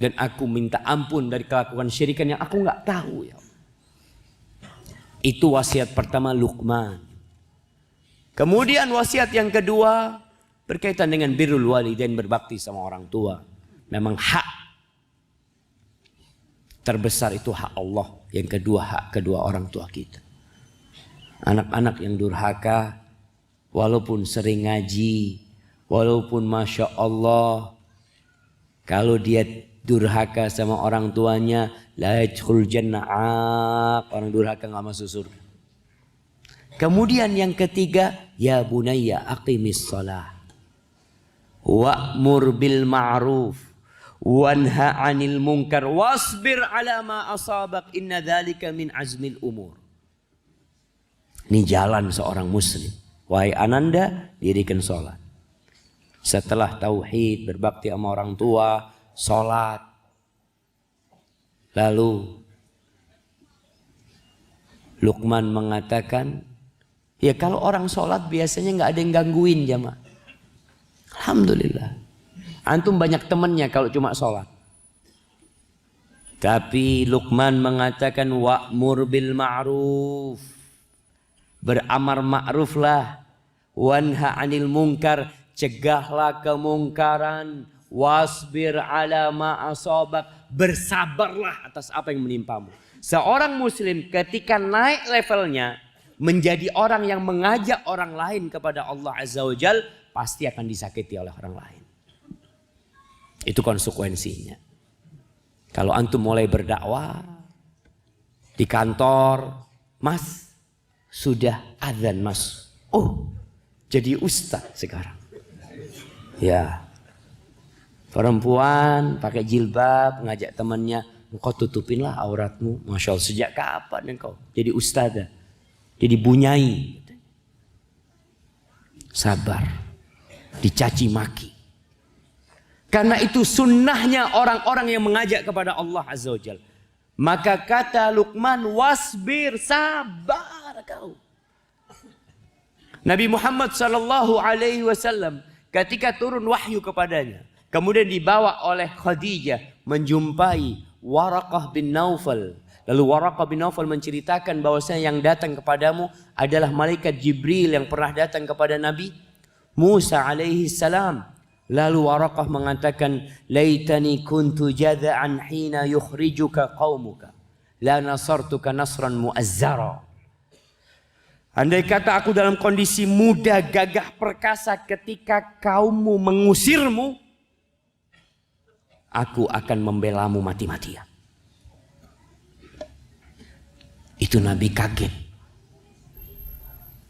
[SPEAKER 1] Dan aku minta ampun dari kelakuan syirikan yang aku nggak tahu ya Allah. Itu wasiat pertama Luqman. Kemudian wasiat yang kedua berkaitan dengan birrul walidain, berbakti sama orang tua. Memang hak terbesar itu hak Allah. Yang kedua hak kedua orang tua kita. Anak-anak yang durhaka, walaupun sering ngaji, walaupun Masya Allah, kalau dia durhaka sama orang tuanya, la yadkhul jannah, orang durhaka nggak masuk surga. Kemudian yang ketiga, ya bunayya aqimis shalah wa'mur bil ma'ruf wanha 'anil munkar wasbir 'ala ma asabak inna dzalika min azmil umur. Ini jalan seorang muslim. Wahai ananda, dirikan salat. Setelah tauhid, berbakti sama orang tua, salat. Lalu Luqman mengatakan, ya kalau orang sholat biasanya nggak ada yang gangguin jamaah. Alhamdulillah. Antum banyak temannya kalau cuma sholat. Tapi Luqman mengatakan wa'mur bil ma'ruf. Beramar ma'ruflah. Wanha 'anil munkar. Cegahlah kemungkaran. wasbir ala ma asabak, bersabarlah atas apa yang menimpamu. Seorang muslim ketika naik levelnya menjadi orang yang mengajak orang lain kepada Allah Azza wa Jal, pasti akan disakiti oleh orang lain. Itu konsekuensinya. Kalau antum mulai berdakwah di kantor, Mas, sudah azan Mas. Oh, jadi ustaz sekarang. Ya. Perempuan pakai jilbab ngajak temannya, engkau tutupinlah auratmu. Masya Allah, sejak kapan engkau jadi ustazah? Jadi bunyai. Sabar. Dicaci maki. Karena itu sunnahnya orang-orang yang mengajak kepada Allah Azza wa Jalla. Maka kata Luqman, wasbir, sabar kau. Nabi Muhammad sallallahu alaihi wasallam ketika turun wahyu kepadanya, kemudian dibawa oleh Khadijah menjumpai Waraqah bin Naufal. Lalu Waraqah bin Naufal menceritakan bahwasanya yang datang kepadamu adalah malaikat Jibril yang pernah datang kepada Nabi Musa alaihi salam. Lalu Waraqah mengatakan, laitani kuntu jada'an hina yukhrijuka qaumuka la nasartuka nasran mu'azzara. Andai kata aku dalam kondisi muda, gagah perkasa ketika kaummu mengusirmu, aku akan membelamu mati-matian. Itu Nabi kaget.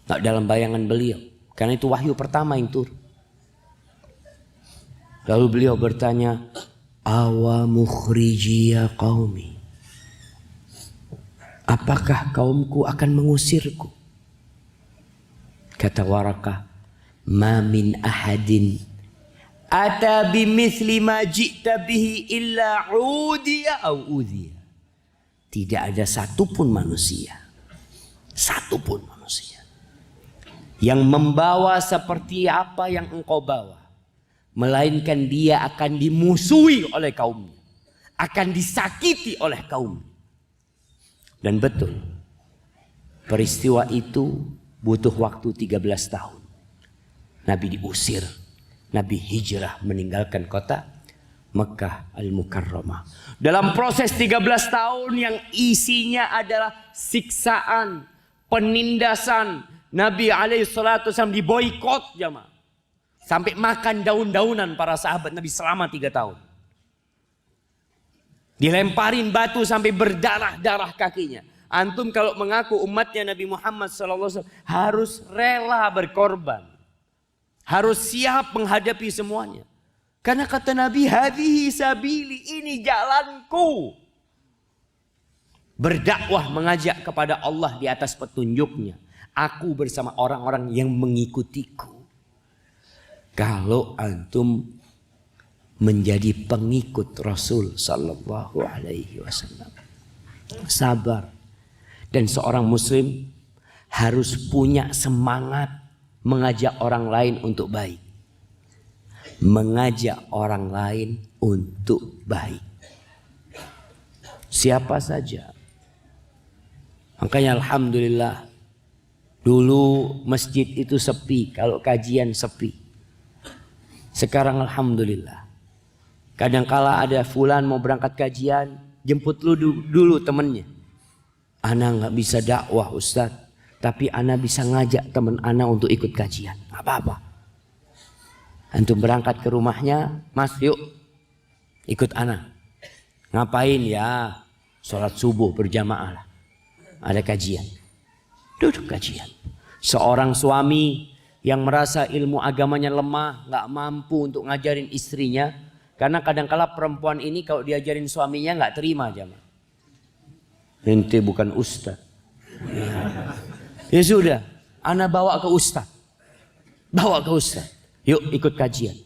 [SPEAKER 1] Tak dalam bayangan beliau. Karena itu wahyu pertama yang turun. Lalu beliau bertanya, awa mukhrijiya qaumi. Apakah kaumku akan mengusirku? Kata Waraqah, ma min ahadin ata bimithli ma ji'ta bihi illa udiya au udhiya. Tidak ada satupun manusia yang membawa seperti apa yang engkau bawa, melainkan dia akan dimusuhi oleh kaumnya, akan disakiti oleh kaum. Dan betul, peristiwa itu butuh waktu 13 tahun. Nabi diusir, Nabi hijrah meninggalkan kota Mekah Al-Mukarramah. Dalam proses 13 tahun yang isinya adalah siksaan, penindasan, Nabi SAW diboikot jamaah. Sampai makan daun-daunan para sahabat Nabi selama 3 tahun. Dilemparin batu sampai berdarah-darah kakinya. Antum kalau mengaku umatnya Nabi Muhammad SAW harus rela berkorban. Harus siap menghadapi semuanya. Karena kata Nabi, hadhihi sabili, ini jalanku. Berdakwah mengajak kepada Allah di atas petunjuknya. Aku bersama orang-orang yang mengikutiku. Kalau antum menjadi pengikut Rasul sallallahu alaihi wasallam, sabar. Dan seorang muslim harus punya semangat mengajak orang lain untuk baik. Mengajak orang lain untuk baik. Siapa saja. Makanya alhamdulillah dulu masjid itu sepi, kalau kajian sepi. Sekarang alhamdulillah. Kadangkala ada fulan mau berangkat kajian, jemput dulu temennya. Ana nggak bisa dakwah Ustaz, tapi ana bisa ngajak teman ana untuk ikut kajian. Apa-apa. Antum berangkat ke rumahnya, Mas yuk ikut ana. Ngapain ya? Sholat subuh berjamaah lah. Ada kajian. Duduk kajian. Seorang suami yang merasa ilmu agamanya lemah, nggak mampu untuk ngajarin istrinya, karena kadangkala perempuan ini kalau diajarin suaminya nggak terima jamaah. Ente bukan ustaz. Ya sudah, ana bawa ke ustaz. Bawa ke ustaz. Yuk ikut kajian.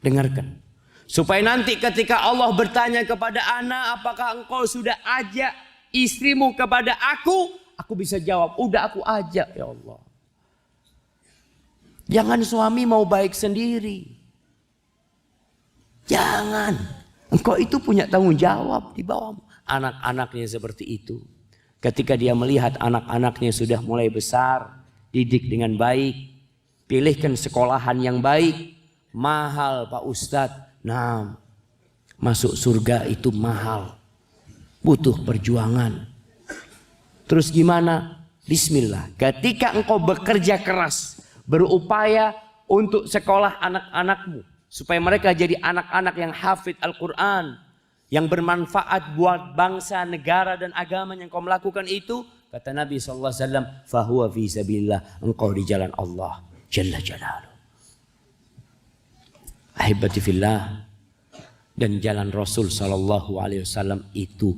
[SPEAKER 1] Dengarkan. Supaya nanti ketika Allah bertanya kepada ana, apakah engkau sudah ajak istrimu kepada aku bisa jawab, udah aku ajak ya Allah. Jangan suami mau baik sendiri. Jangan. Engkau itu punya tanggung jawab di bawahmu. Anak-anaknya seperti itu. Ketika dia melihat anak-anaknya sudah mulai besar, didik dengan baik, pilihkan sekolahan yang baik. Mahal Pak Ustadz, Nah, masuk surga itu mahal. Butuh perjuangan. Terus gimana? Bismillah. Ketika engkau bekerja keras, berupaya untuk sekolah anak-anakmu, supaya mereka jadi anak-anak yang hafid Al-Quran, yang bermanfaat buat bangsa, negara dan agama yang kau melakukan itu, kata Nabi SAW, fahuwa fi sabilillah, engkau di jalan Allah Jalla Jalaluh. Ahibati fillah, dan jalan Rasul SAW itu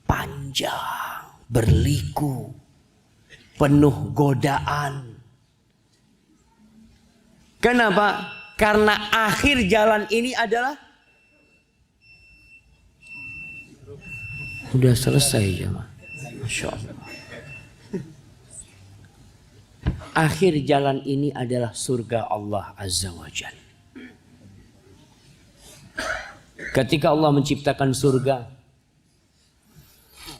[SPEAKER 1] panjang, berliku, penuh godaan. Kenapa? Karena akhir jalan ini adalah udah selesai jemaah. Masya Allah. Akhir jalan ini adalah surga Allah Azza wa Jalla. Ketika Allah menciptakan surga,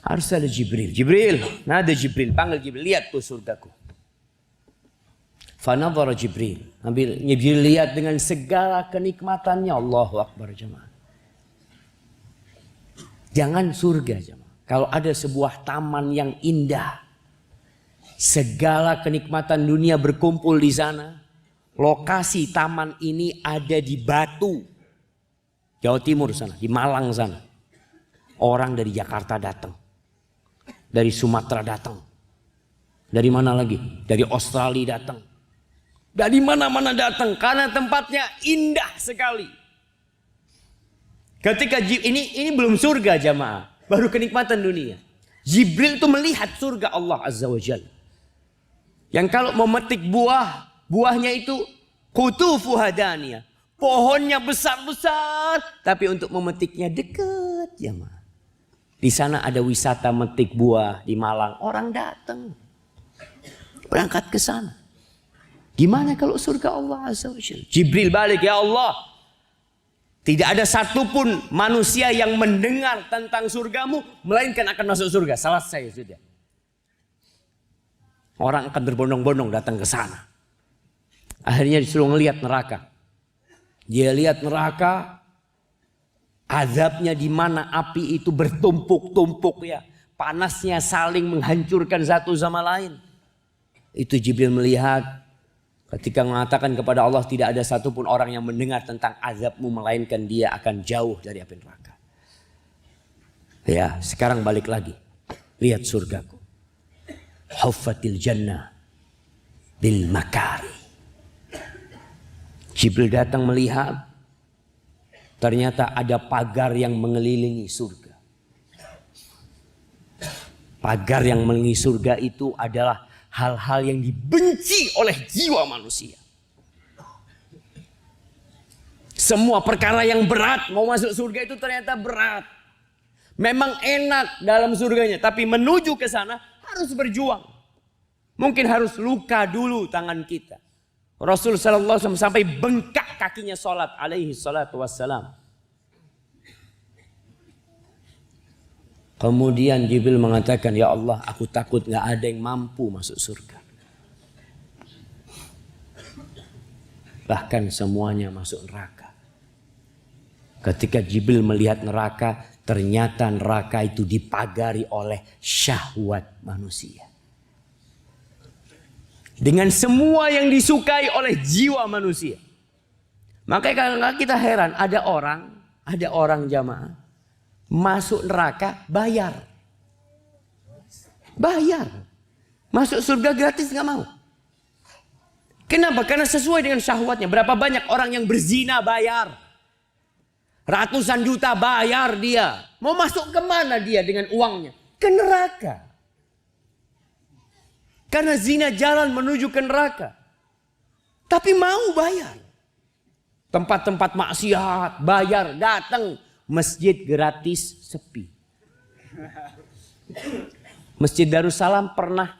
[SPEAKER 1] arsala Jibril. Jibril, nada Jibril, panggil Jibril, lihat tuh surgaku. Fanadhara Jibril. Jibril lihat dengan segala kenikmatannya. Allahu Akbar jemaah. Jangan surga jemaah. Kalau ada sebuah taman yang indah, segala kenikmatan dunia berkumpul di sana. Lokasi taman ini ada di Batu, Jawa Timur sana, di Malang sana. Orang dari Jakarta datang, dari Sumatera datang, dari mana lagi? Dari Australia datang, dari mana-mana datang karena tempatnya indah sekali. Ketika ini belum surga jamaah, baru kenikmatan dunia. Jibril itu melihat surga Allah Azza wa Jalla. Yang kalau mau metik buah, buahnya itu qutufu hadaniyah. Pohonnya besar-besar, tapi untuk memetiknya dekat jamaah. Di sana ada wisata metik buah di Malang, orang datang. Berangkat ke sana. Gimana kalau surga Allah Azza wa Jalla? Jibril balik, ya Allah, tidak ada satupun manusia yang mendengar tentang surgamu, melainkan akan masuk surga. Selesai sudah. Orang akan berbondong-bondong datang ke sana. Akhirnya disuruh ngelihat neraka. Dia lihat neraka, azabnya di mana api itu bertumpuk-tumpuk ya. Panasnya saling menghancurkan satu sama lain. Itu Jibril melihat ketika mengatakan kepada Allah, tidak ada satupun orang yang mendengar tentang azabmu, melainkan dia akan jauh dari api neraka. Ya, sekarang balik lagi. Lihat surgaku. Huffatil jannah bil makari. Jibril datang melihat, ternyata ada pagar yang mengelilingi surga. Pagar yang mengelilingi surga itu adalah hal-hal yang dibenci oleh jiwa manusia. Semua perkara yang berat, mau masuk surga itu ternyata berat. Memang enak dalam surganya, tapi menuju ke sana harus berjuang. Mungkin harus luka dulu tangan kita. Rasul sallallahu alaihi wasallam sampai bengkak kakinya salat alaihi salatu wassalam. Kemudian Jibril mengatakan, ya Allah, aku takut gak ada yang mampu masuk surga. Bahkan semuanya masuk neraka. Ketika Jibril melihat neraka, ternyata neraka itu dipagari oleh syahwat manusia. Dengan semua yang disukai oleh jiwa manusia. Makanya kadang-kadang kita heran, ada orang jamaah masuk neraka bayar. Bayar. Masuk surga gratis gak mau. Kenapa? Karena sesuai dengan syahwatnya. Berapa banyak orang yang berzina bayar. Ratusan juta bayar dia. Mau masuk kemana dia dengan uangnya? Ke neraka. Karena zina jalan menuju ke neraka. Tapi mau bayar. Tempat-tempat maksiat bayar, datang. Masjid gratis sepi. Masjid Darussalam pernah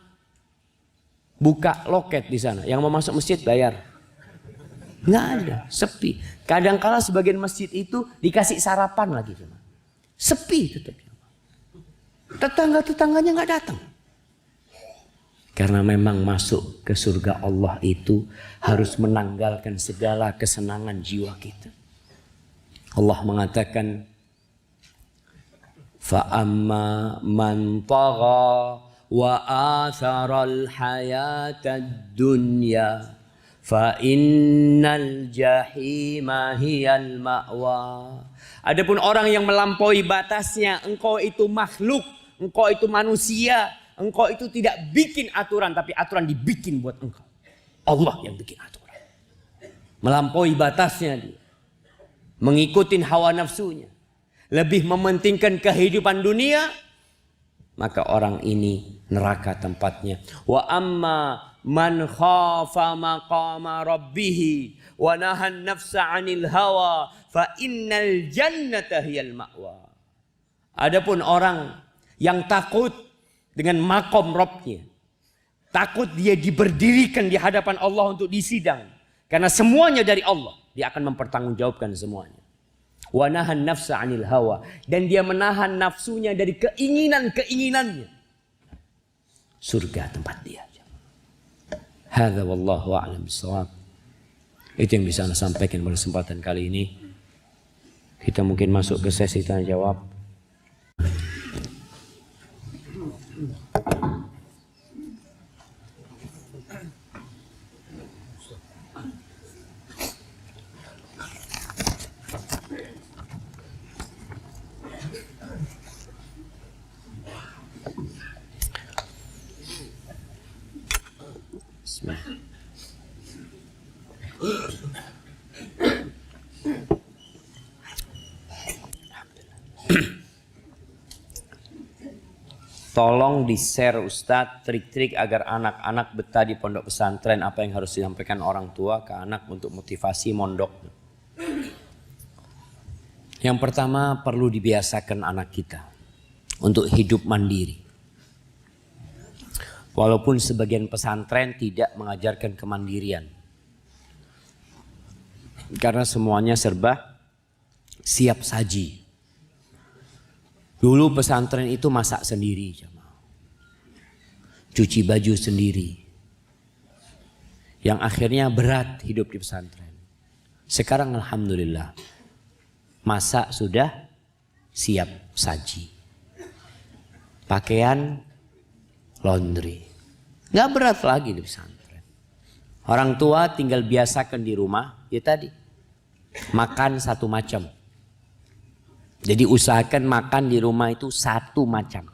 [SPEAKER 1] buka loket di sana. Yang mau masuk masjid bayar. Nggak ada, sepi. Kadang-kala sebagian masjid itu dikasih sarapan lagi. Sepi tetap. Tetangga-tetangganya nggak datang. Karena memang masuk ke surga Allah itu harus menanggalkan segala kesenangan jiwa kita. Allah mengatakan, فَأَمَّا مَنْ طَغَى وَآثَرَ الْحَيَاةَ الدُّنْيَا فَإِنَّ الْجَحِيمَ هِيَ الْمَأْوَى. Adapun orang yang melampaui batasnya, engkau itu makhluk, engkau itu manusia, engkau itu tidak bikin aturan, tapi aturan dibikin buat engkau. Allah yang bikin aturan. Melampaui batasnya dia, mengikuti hawa nafsunya, lebih mementingkan kehidupan dunia, maka orang ini neraka tempatnya. Wa amma man khafa maqama rabbih wa nahan nafsa 'anil hawa fa innal jannata hiyal ma'wa. Adapun orang yang takut dengan makom Rabbnya, takut dia diberdirikan di hadapan Allah untuk disidang, karena semuanya dari Allah, dia akan mempertanggungjawabkan semuanya. Wa nahan nafsa 'anil hawa, dan dia menahan nafsunya dari keinginan-keinginannya. Surga tempat dia. Hadza wallahu a'lam bissawab. Itu yang bisa Anda sampaikan pada kesempatan kali ini. Kita mungkin masuk ke sesi tanya jawab. Tolong di-share Ustadz trik-trik agar anak-anak betah di pondok pesantren. Apa yang harus disampaikan orang tua ke anak untuk motivasi mondok? Yang pertama, perlu dibiasakan anak kita untuk hidup mandiri. Walaupun sebagian pesantren tidak mengajarkan kemandirian, karena semuanya serba siap saji. Dulu pesantren itu masak sendiri, cuci baju sendiri, yang akhirnya berat hidup di pesantren. Sekarang alhamdulillah, masak sudah siap saji, pakaian laundry, nggak berat lagi di pesantren. Orang tua tinggal biasakan di rumah, ya tadi, makan satu macam. Jadi usahakan makan di rumah itu satu macam.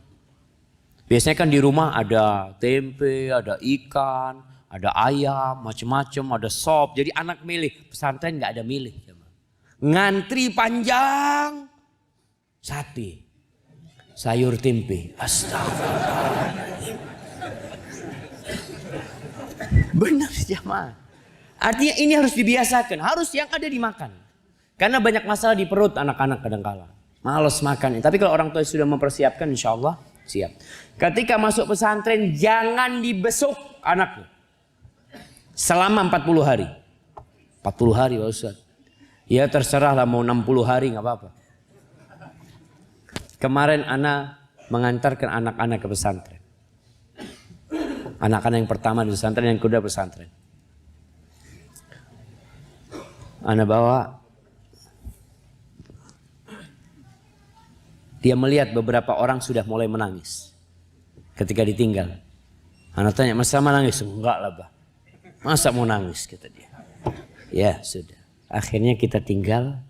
[SPEAKER 1] Biasanya kan di rumah ada tempe, ada ikan, ada ayam, macam-macam, ada sop. Jadi anak milih. Pesantren nggak ada milih. Ngantri panjang, sate, sayur tempe. Astagfirullah. Benar jamaah. Artinya ini harus dibiasakan, harus yang ada dimakan. Karena banyak masalah di perut anak-anak kadang-kala. Males makan. Tapi kalau orang tua sudah mempersiapkan, insya Allah siap. Ketika masuk pesantren, jangan dibesuk anaknya selama 40 hari. 40 hari Pak Ustaz. Ya terserah lah, mau 60 hari nggak apa-apa. Kemarin ana mengantarkan anak-anak ke pesantren. Anak-anak yang pertama di pesantren, yang kedua pesantren. Ana bawa. Dia melihat beberapa orang sudah mulai menangis ketika ditinggal. Anak tanya, masa menangis? Enggak lah bah. Masa mau nangis, kata dia. Ya sudah. Akhirnya kita tinggal.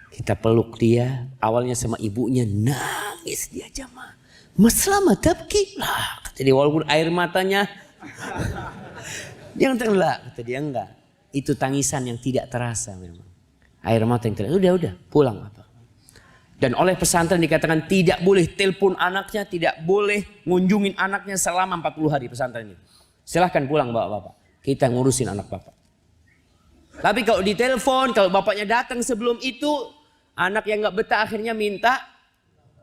[SPEAKER 1] Kita peluk dia. Awalnya sama ibunya nangis dia jamaah. Maslama tabki lah. Kata dia, walaupun air matanya. Dia enggak, kata dia enggak. Itu tangisan yang tidak terasa memang. Air mata yang terasa. Udah pulang apa. Dan oleh pesantren dikatakan tidak boleh telepon anaknya, tidak boleh ngunjungin anaknya selama 40 hari pesantren ini. Silahkan pulang bapak-bapak, kita ngurusin anak bapak. Tapi kalau ditelepon, kalau bapaknya datang sebelum itu, anak yang gak betah akhirnya minta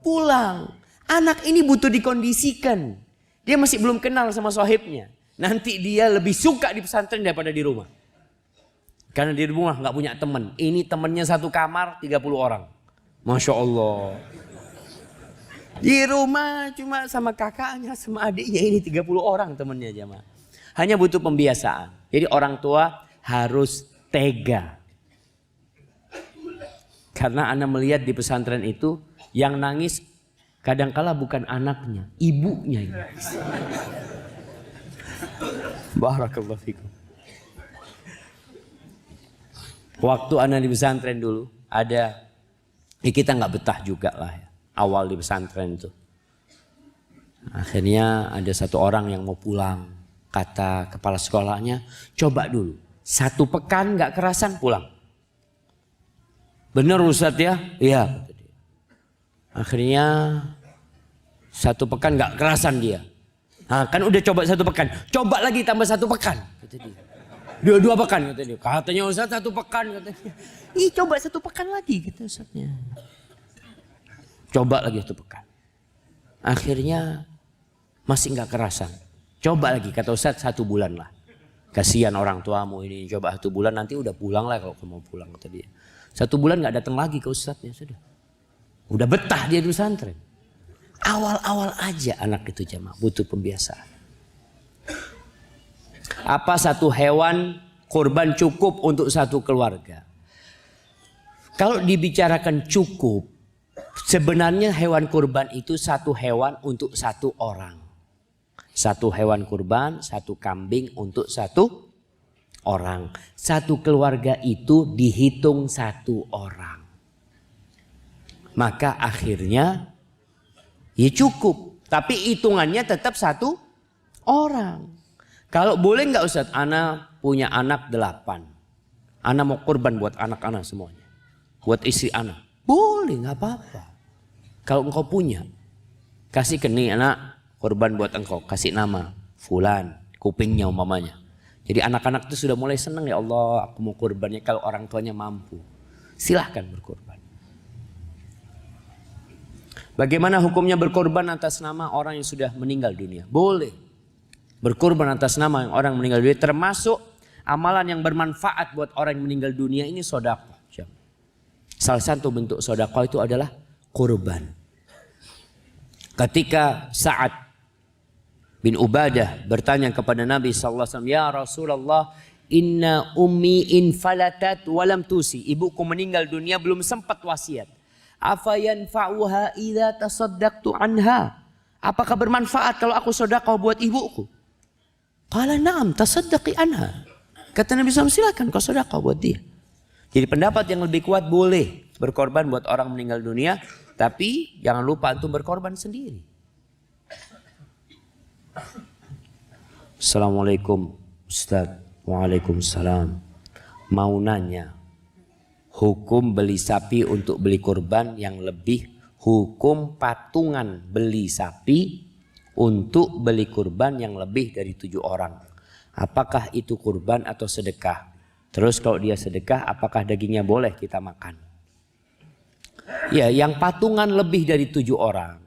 [SPEAKER 1] pulang. Anak ini butuh dikondisikan. Dia masih belum kenal sama sahibnya. Nanti dia lebih suka di pesantren daripada di rumah. Karena di rumah gak punya teman. Ini temannya satu kamar 30 orang. Masya Allah. Di rumah cuma sama kakaknya, sama adiknya, ini 30 orang temannya jamaah. Hanya butuh pembiasaan. Jadi orang tua harus tega. Karena ana melihat di pesantren itu yang nangis kadangkala bukan anaknya, ibunya yang nangis. Barakallahu fikum. Waktu ana di pesantren dulu ada, kita nggak betah juga lah ya, awal di pesantren itu. Akhirnya ada satu orang yang mau pulang, kata kepala sekolahnya, coba dulu 1 pekan nggak kerasan pulang. Bener Ustadz ya? Iya. Akhirnya 1 pekan nggak kerasan dia. Nah, kan udah coba 1 pekan, coba lagi tambah 1 pekan. Kata dia. 2 pekan kata dia. Katanya Ustadz 1 pekan katanya. Ih coba 1 pekan lagi kata Ustadznya. Coba lagi 1 pekan. Akhirnya masih nggak kerasan. Coba lagi kata Ustadz 1 bulan lah. Kasihan orang tuamu ini, coba 1 bulan nanti udah pulang lah kalau kamu mau pulang kata dia. 1 bulan nggak datang lagi ke Ustadznya sudah. Udah betah dia di pesantren. Awal-awal aja anak itu jamaah butuh pembiasaan. Apa satu hewan kurban cukup untuk satu keluarga? Kalau dibicarakan cukup, sebenarnya hewan kurban itu satu hewan untuk 1 orang. 1 hewan kurban, 1 kambing untuk 1 orang. 1 keluarga itu dihitung 1 orang. Maka akhirnya ya cukup. Tapi hitungannya tetap 1 orang. Kalau boleh nggak Ustadz, ana punya anak 8. Ana mau kurban buat anak-anak semuanya. Buat istri ana. Boleh, nggak apa-apa. Kalau engkau punya, kasih ke nih anak kurban buat engkau. Kasih nama, fulan, kupingnya umpamanya. Jadi anak-anak itu sudah mulai senang, ya Allah aku mau kurbannya kalau orang tuanya mampu. Silahkan berkurban. Bagaimana hukumnya berkorban atas nama orang yang sudah meninggal dunia? Boleh. Berkorban atas nama orang meninggal dunia termasuk amalan yang bermanfaat buat orang yang meninggal dunia ini sedekah. Salah satu bentuk sedekah itu adalah kurban. Ketika Sa'ad bin Ubadah bertanya kepada Nabi SAW, ya Rasulullah, inna ummi infalatat walam tusi. Ibuku meninggal dunia belum sempat wasiat. Afa yanfa'uha idza tasaddaqtu anha? Apakah bermanfaat kalau aku sedekah buat ibuku? Qala na'am tasaddaqi anha. Kata Nabi SAW, silakan kau sedekah buat dia. Jadi pendapat yang lebih kuat boleh berkorban buat orang meninggal dunia, tapi jangan lupa antum berkorban sendiri. Assalamualaikum Ustaz. Waalaikumsalam. Mau nanya, hukum beli sapi untuk beli kurban yang lebih, hukum patungan beli sapi untuk beli kurban yang lebih dari 7 orang. Apakah itu kurban atau sedekah? Terus kalau dia sedekah, apakah dagingnya boleh kita makan? Ya, yang patungan lebih dari 7 orang.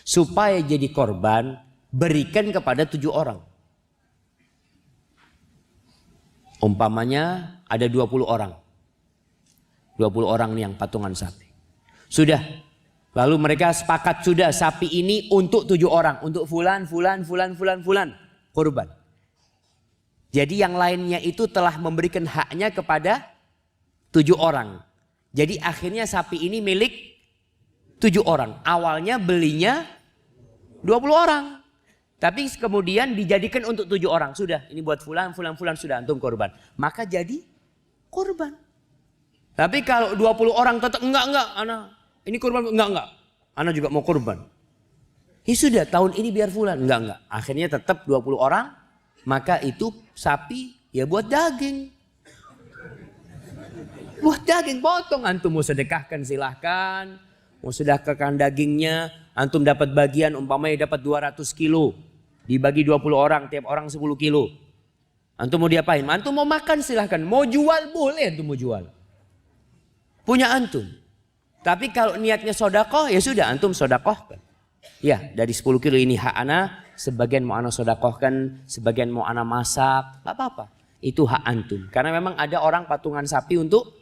[SPEAKER 1] Supaya jadi korban, berikan kepada 7 orang. Umpamanya ada 20 orang. 20 orang nih yang patungan sapi. Sudah. Lalu mereka sepakat sudah sapi ini untuk 7 orang. Untuk fulan. Kurban. Jadi yang lainnya itu telah memberikan haknya kepada 7 orang. Jadi akhirnya sapi ini milik 7 orang. Awalnya belinya 20 orang. Tapi kemudian dijadikan untuk 7 orang. Sudah, ini buat fulan sudah antum korban. Maka jadi korban. Tapi kalau 20 orang tetap enggak, ana ini korban enggak. Ana juga mau korban. Ya sudah, tahun ini biar fulan enggak. Akhirnya tetap 20 orang, maka itu sapi ya buat daging. Buat daging potong, antum mau sedekahkan silahkan. Mau sedekahkan dagingnya, antum dapat bagian umpamanya dapat 200 kilo. Dibagi 20 orang, tiap orang 10 kilo. Antum mau diapain? Antum mau makan silahkan. Mau jual boleh antum mau jual. Punya antum. Tapi kalau niatnya sodakoh ya sudah antum sodakohkan. Ya dari 10 kilo ini hak ana. Sebagian mau ana sodakohkan. Sebagian mau ana masak. Gak apa-apa. Itu hak antum. Karena memang ada orang patungan sapi untuk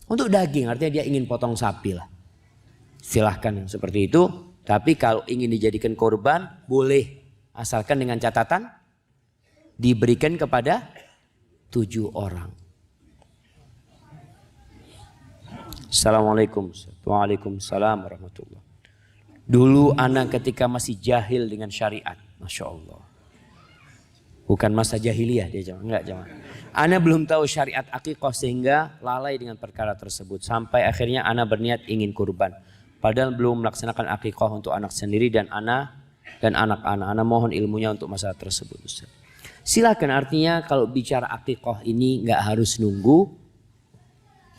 [SPEAKER 1] daging. Artinya dia ingin potong sapi lah. Silahkan seperti itu. Tapi kalau ingin dijadikan korban boleh. Asalkan dengan catatan diberikan kepada 7 orang. Assalamualaikum. Waalaikumsalam warahmatullahi. Dulu ana ketika masih jahil dengan syariat, Masya Allah. Bukan masa jahiliyah dia jangan, enggak jangan. Ana belum tahu syariat akikah sehingga lalai dengan perkara tersebut. Sampai akhirnya ana berniat ingin kurban. Padahal belum melaksanakan akikah untuk anak sendiri dan anak anak-anak. Ana mohon ilmunya untuk masalah tersebut, Ustaz. Silakan, artinya kalau bicara akikah ini nggak harus nunggu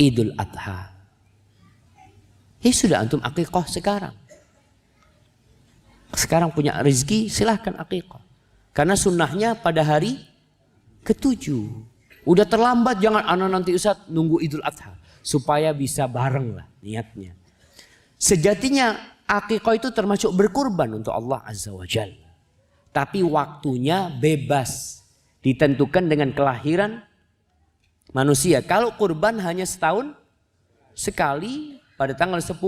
[SPEAKER 1] Idul Adha. Ya sudah, antum akikah sekarang. Sekarang punya rezeki, silahkan akikah. Karena sunnahnya pada hari ke-7. Udah terlambat, jangan anak nanti Ustaz nunggu Idul Adha. Supaya bisa bareng lah niatnya. Sejatinya akikah itu termasuk berkurban untuk Allah Azza wa Jalla. Tapi waktunya bebas. Ditentukan dengan kelahiran manusia. Kalau kurban hanya setahun sekali pada tanggal 10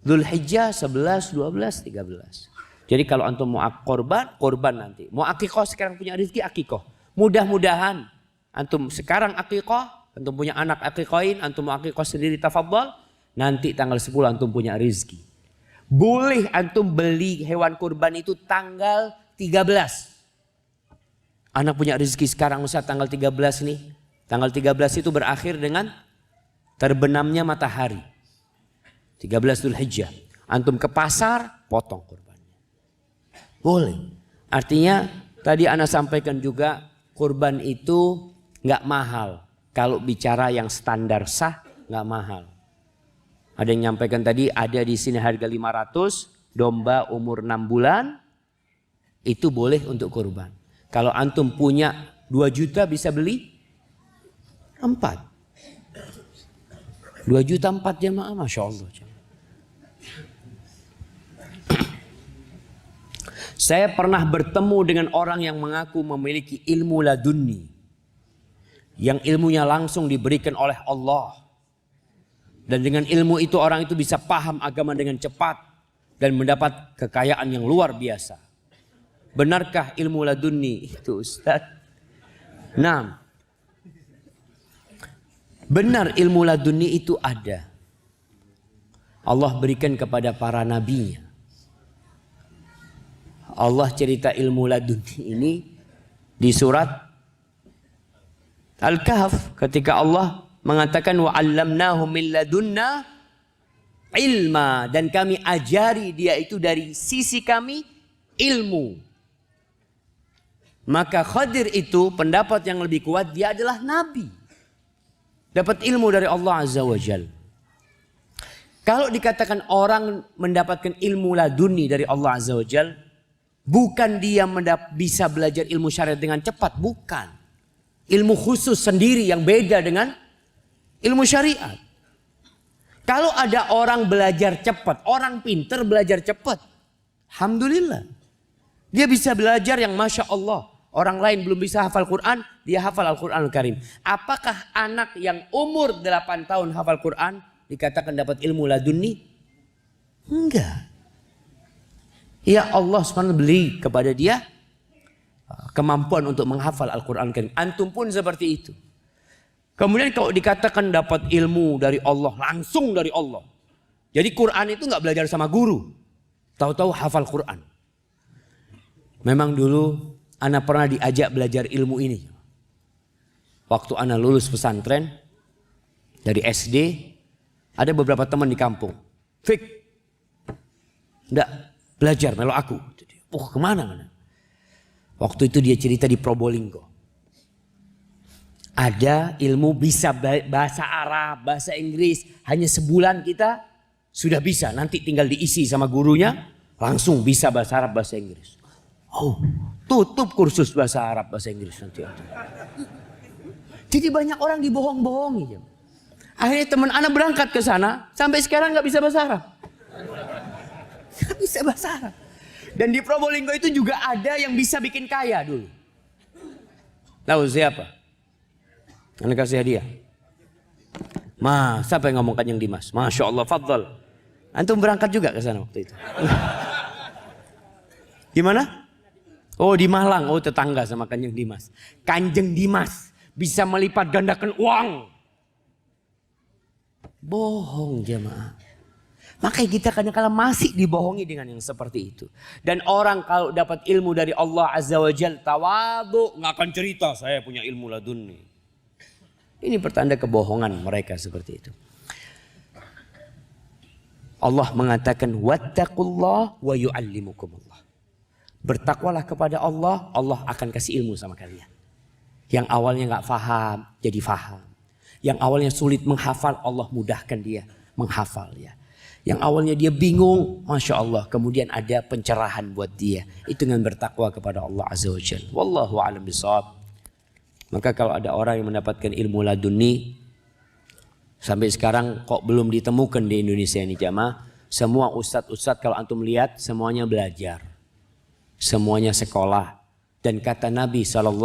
[SPEAKER 1] Dzulhijjah 11, 12, 13. Jadi kalau antum mau kurban nanti. Mau akikah sekarang punya rezeki akikah. Mudah-mudahan antum sekarang akikah, antum punya anak akikahin, antum mau akikah sendiri tafadhol, nanti tanggal 10 antum punya rezeki. Boleh antum beli hewan kurban itu tanggal 13. Anak punya rezeki sekarang Ustaz tanggal 13 nih. Tanggal 13 itu berakhir dengan terbenamnya matahari. 13 Dzulhijjah. Antum ke pasar, potong kurbannya. Boleh. Artinya tadi ana sampaikan juga kurban itu nggak mahal. Kalau bicara yang standar sah nggak mahal. Ada yang nyampaikan tadi ada di sini harga 500, domba umur 6 bulan itu boleh untuk kurban. Kalau antum punya 2 juta bisa beli 4. 2 juta 4 jamaah, Masya Allah. Saya pernah bertemu dengan orang yang mengaku memiliki ilmu laduni. Yang ilmunya langsung diberikan oleh Allah. Dan dengan ilmu itu orang itu bisa paham agama dengan cepat. Dan mendapat kekayaan yang luar biasa. Benarkah ilmu laduni itu Ustaz? Nah, benar ilmu laduni itu ada. Allah berikan kepada para nabinya. Allah cerita ilmu laduni ini di surat Al-Kahf ketika Allah mengatakan wa 'allamnahu min ladunna ilma, dan kami ajari dia itu dari sisi kami ilmu. Maka Khadir itu pendapat yang lebih kuat, dia adalah nabi. Dapat ilmu dari Allah Azza wa Jalla. Kalau dikatakan orang mendapatkan ilmu laduni dari Allah Azza wa Jalla, bukan dia bisa belajar ilmu syariat dengan cepat, bukan. Ilmu khusus sendiri yang beda dengan ilmu syariat. Kalau ada orang belajar cepat, orang pinter belajar cepat, alhamdulillah. Dia bisa belajar yang Masya Allah. Orang lain belum bisa hafal Quran, dia hafal Al-Quranul Karim. Apakah anak yang umur 8 tahun hafal Quran dikatakan dapat ilmu laduni? Enggak. Ya Allah SWT beri kepada dia kemampuan untuk menghafal Al-Quran Karim. Antum pun seperti itu. Kemudian kalau dikatakan dapat ilmu dari Allah, langsung dari Allah. Jadi Quran itu nggak belajar sama guru. Tahu-tahu hafal Quran. Memang dulu ana pernah diajak belajar ilmu ini. Waktu ana lulus pesantren dari SD, ada beberapa teman di kampung. Fik, enggak belajar melo aku. Kemana? Waktu itu dia cerita di Probolinggo. Ada ilmu bisa bahasa Arab, bahasa Inggris. Hanya sebulan kita sudah bisa. Nanti tinggal diisi sama gurunya. Langsung bisa bahasa Arab, bahasa Inggris. Oh, tutup kursus bahasa Arab, bahasa Inggris nanti. Jadi banyak orang dibohong-bohongi. Akhirnya teman anak berangkat ke sana. Sampai sekarang gak bisa bahasa Arab. Gak bisa bahasa Arab. Dan di Probolinggo itu juga ada yang bisa bikin kaya dulu. Tahu siapa? Anak kasih hadiah. Siapa yang ngomong Kanjeng Dimas? Masya Allah, fadl. Antum berangkat juga ke sana waktu itu. Gimana? Oh di Malang, oh tetangga sama Kanjeng Dimas. Kanjeng Dimas bisa melipat gandakan uang. Bohong jemaah. Makanya kita kadang-kadang masih dibohongi dengan yang seperti itu. Dan orang kalau dapat ilmu dari Allah Azza wa Jalla tawadhu, nggak akan cerita saya punya ilmu laduni. Ini pertanda kebohongan mereka seperti itu. Allah mengatakan wattaqullah wa yu'allimukumullah. Bertakwalah kepada Allah, Allah akan kasih ilmu sama kalian. Yang awalnya nggak faham jadi faham. Yang awalnya sulit menghafal, Allah mudahkan dia menghafal ya. Yang awalnya dia bingung, Masya Allah, kemudian ada pencerahan buat dia. Itu dengan bertakwa kepada Allah Azza wa Jalla. Wallahu a'lam bishawab. Maka kalau ada orang yang mendapatkan ilmu laduni, sampai sekarang kok belum ditemukan di Indonesia ini jamaah. Semua ustadz-ustadz kalau antum lihat semuanya belajar. Semuanya sekolah. Dan kata Nabi SAW,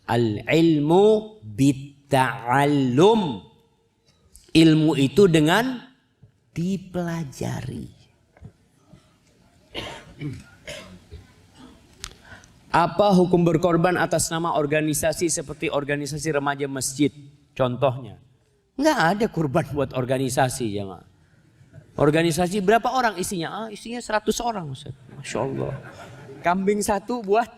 [SPEAKER 1] al-ilmu bitta'allum. Ilmu itu dengan dipelajari. Apa hukum berkorban atas nama organisasi seperti organisasi remaja masjid? Contohnya. Nggak ada kurban buat organisasi ya, organisasi berapa orang isinya? Isinya 100 orang Ustaz. Masya Allah. Kambing satu buat.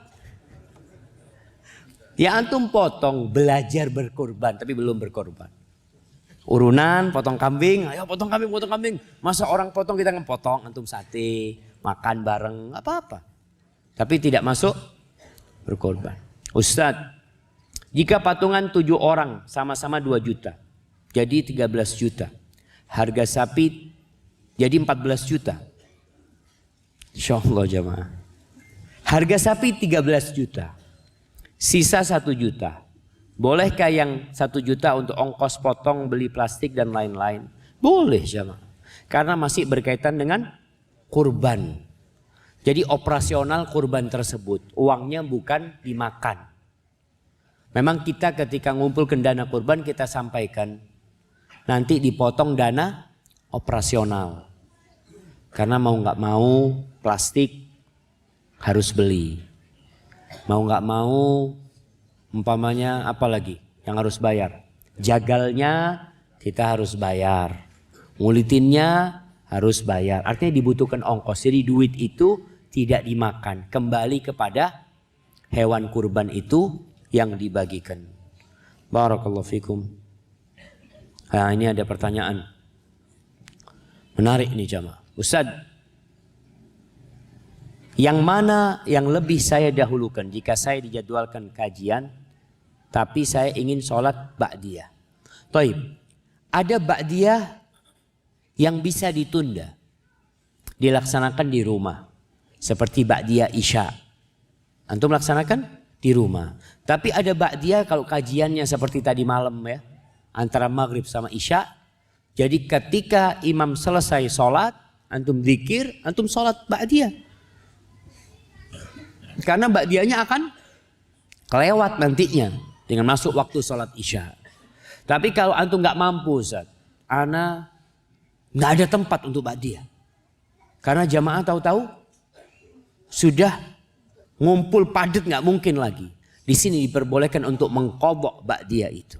[SPEAKER 1] Ya antum potong belajar berkorban tapi belum berkorban. Urunan potong kambing, ayo potong kambing, potong kambing. Masa orang potong kita ngepotong, antum sate, makan bareng, apa-apa. Tapi tidak masuk berkorban. Ustadz, jika patungan 7 orang sama-sama 2 juta, jadi 13 juta. Harga sapi jadi 14 juta. Insya Allah jamaah. Harga sapi 13 juta, sisa 1 juta. Bolehkah yang 1 juta untuk ongkos potong, beli plastik dan lain-lain? Boleh jamaah. Karena masih berkaitan dengan kurban. Jadi operasional kurban tersebut. Uangnya bukan dimakan. Memang kita ketika ngumpulkan dana kurban kita sampaikan. Nanti dipotong dana operasional. Karena mau nggak mau plastik harus beli. Mau nggak mau umpamanya apa lagi yang harus bayar? Jagalnya kita harus bayar. Ngulitinnya harus bayar. Artinya dibutuhkan ongkos. Jadi duit itu tidak dimakan. Kembali kepada hewan kurban itu yang dibagikan. Barakallahu fikum. Nah, ini ada pertanyaan. Menarik nih jamaah. Ustaz, yang mana yang lebih saya dahulukan jika saya dijadwalkan kajian tapi saya ingin sholat ba'diyah? Taib, ada ba'diyah yang bisa ditunda, dilaksanakan di rumah, seperti ba'diyah isya. Antum laksanakan di rumah. Tapi ada ba'diyah kalau kajiannya seperti tadi malam ya, antara maghrib sama isya. Jadi ketika imam selesai sholat, antum zikir, antum sholat ba'diyah. Karena ba'diyahnya akan kelewat nantinya dengan masuk waktu sholat isya. Tapi kalau antum nggak mampu, Ustaz, ana nggak ada tempat untuk ba'diyah. Karena jamaah tahu-tahu sudah ngumpul padat, nggak mungkin lagi. Di sini diperbolehkan untuk mengqadha ba'diyah itu.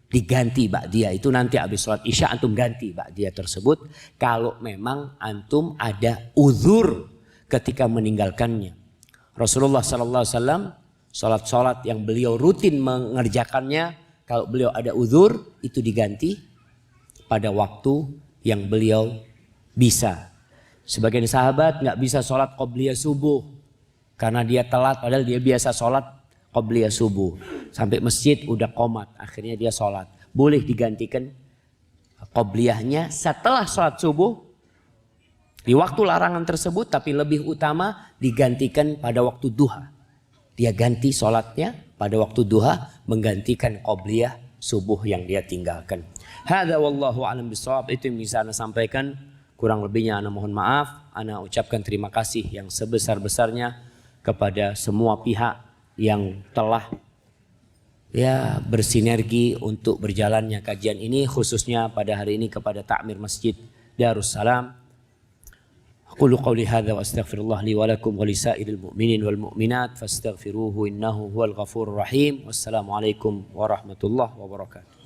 [SPEAKER 1] Diganti ba'diyah itu nanti habis sholat isya antum ganti ba'diyah tersebut. Kalau memang antum ada uzur ketika meninggalkannya. Rasulullah SAW sholat-sholat yang beliau rutin mengerjakannya, kalau beliau ada uzur itu diganti pada waktu yang beliau bisa. Sebagian sahabat nggak bisa sholat qobliyah subuh karena dia telat, padahal dia biasa sholat qobliyah subuh. Sampai masjid udah qomat, akhirnya dia sholat. Boleh digantikan qobliyahnya setelah sholat subuh. Di waktu larangan tersebut, tapi lebih utama digantikan pada waktu duha. Dia ganti sholatnya pada waktu duha, menggantikan qobliyah subuh yang dia tinggalkan. Hadza wallahu a'lam bishawab. Itu yang bisa ana sampaikan. Kurang lebihnya ana mohon maaf. Ana ucapkan terima kasih yang sebesar-besarnya kepada semua pihak yang telah bersinergi untuk berjalannya kajian ini, khususnya pada hari ini kepada Takmir Masjid Darussalam. Qulu qawli hadza wa astaghfirullah li wa lakum wa lisairil mu'minin wal mu'minat fastaghfiruhu innahu huwal ghafurur rahim. Wassalamu alaikum warahmatullahi wabarakatuh.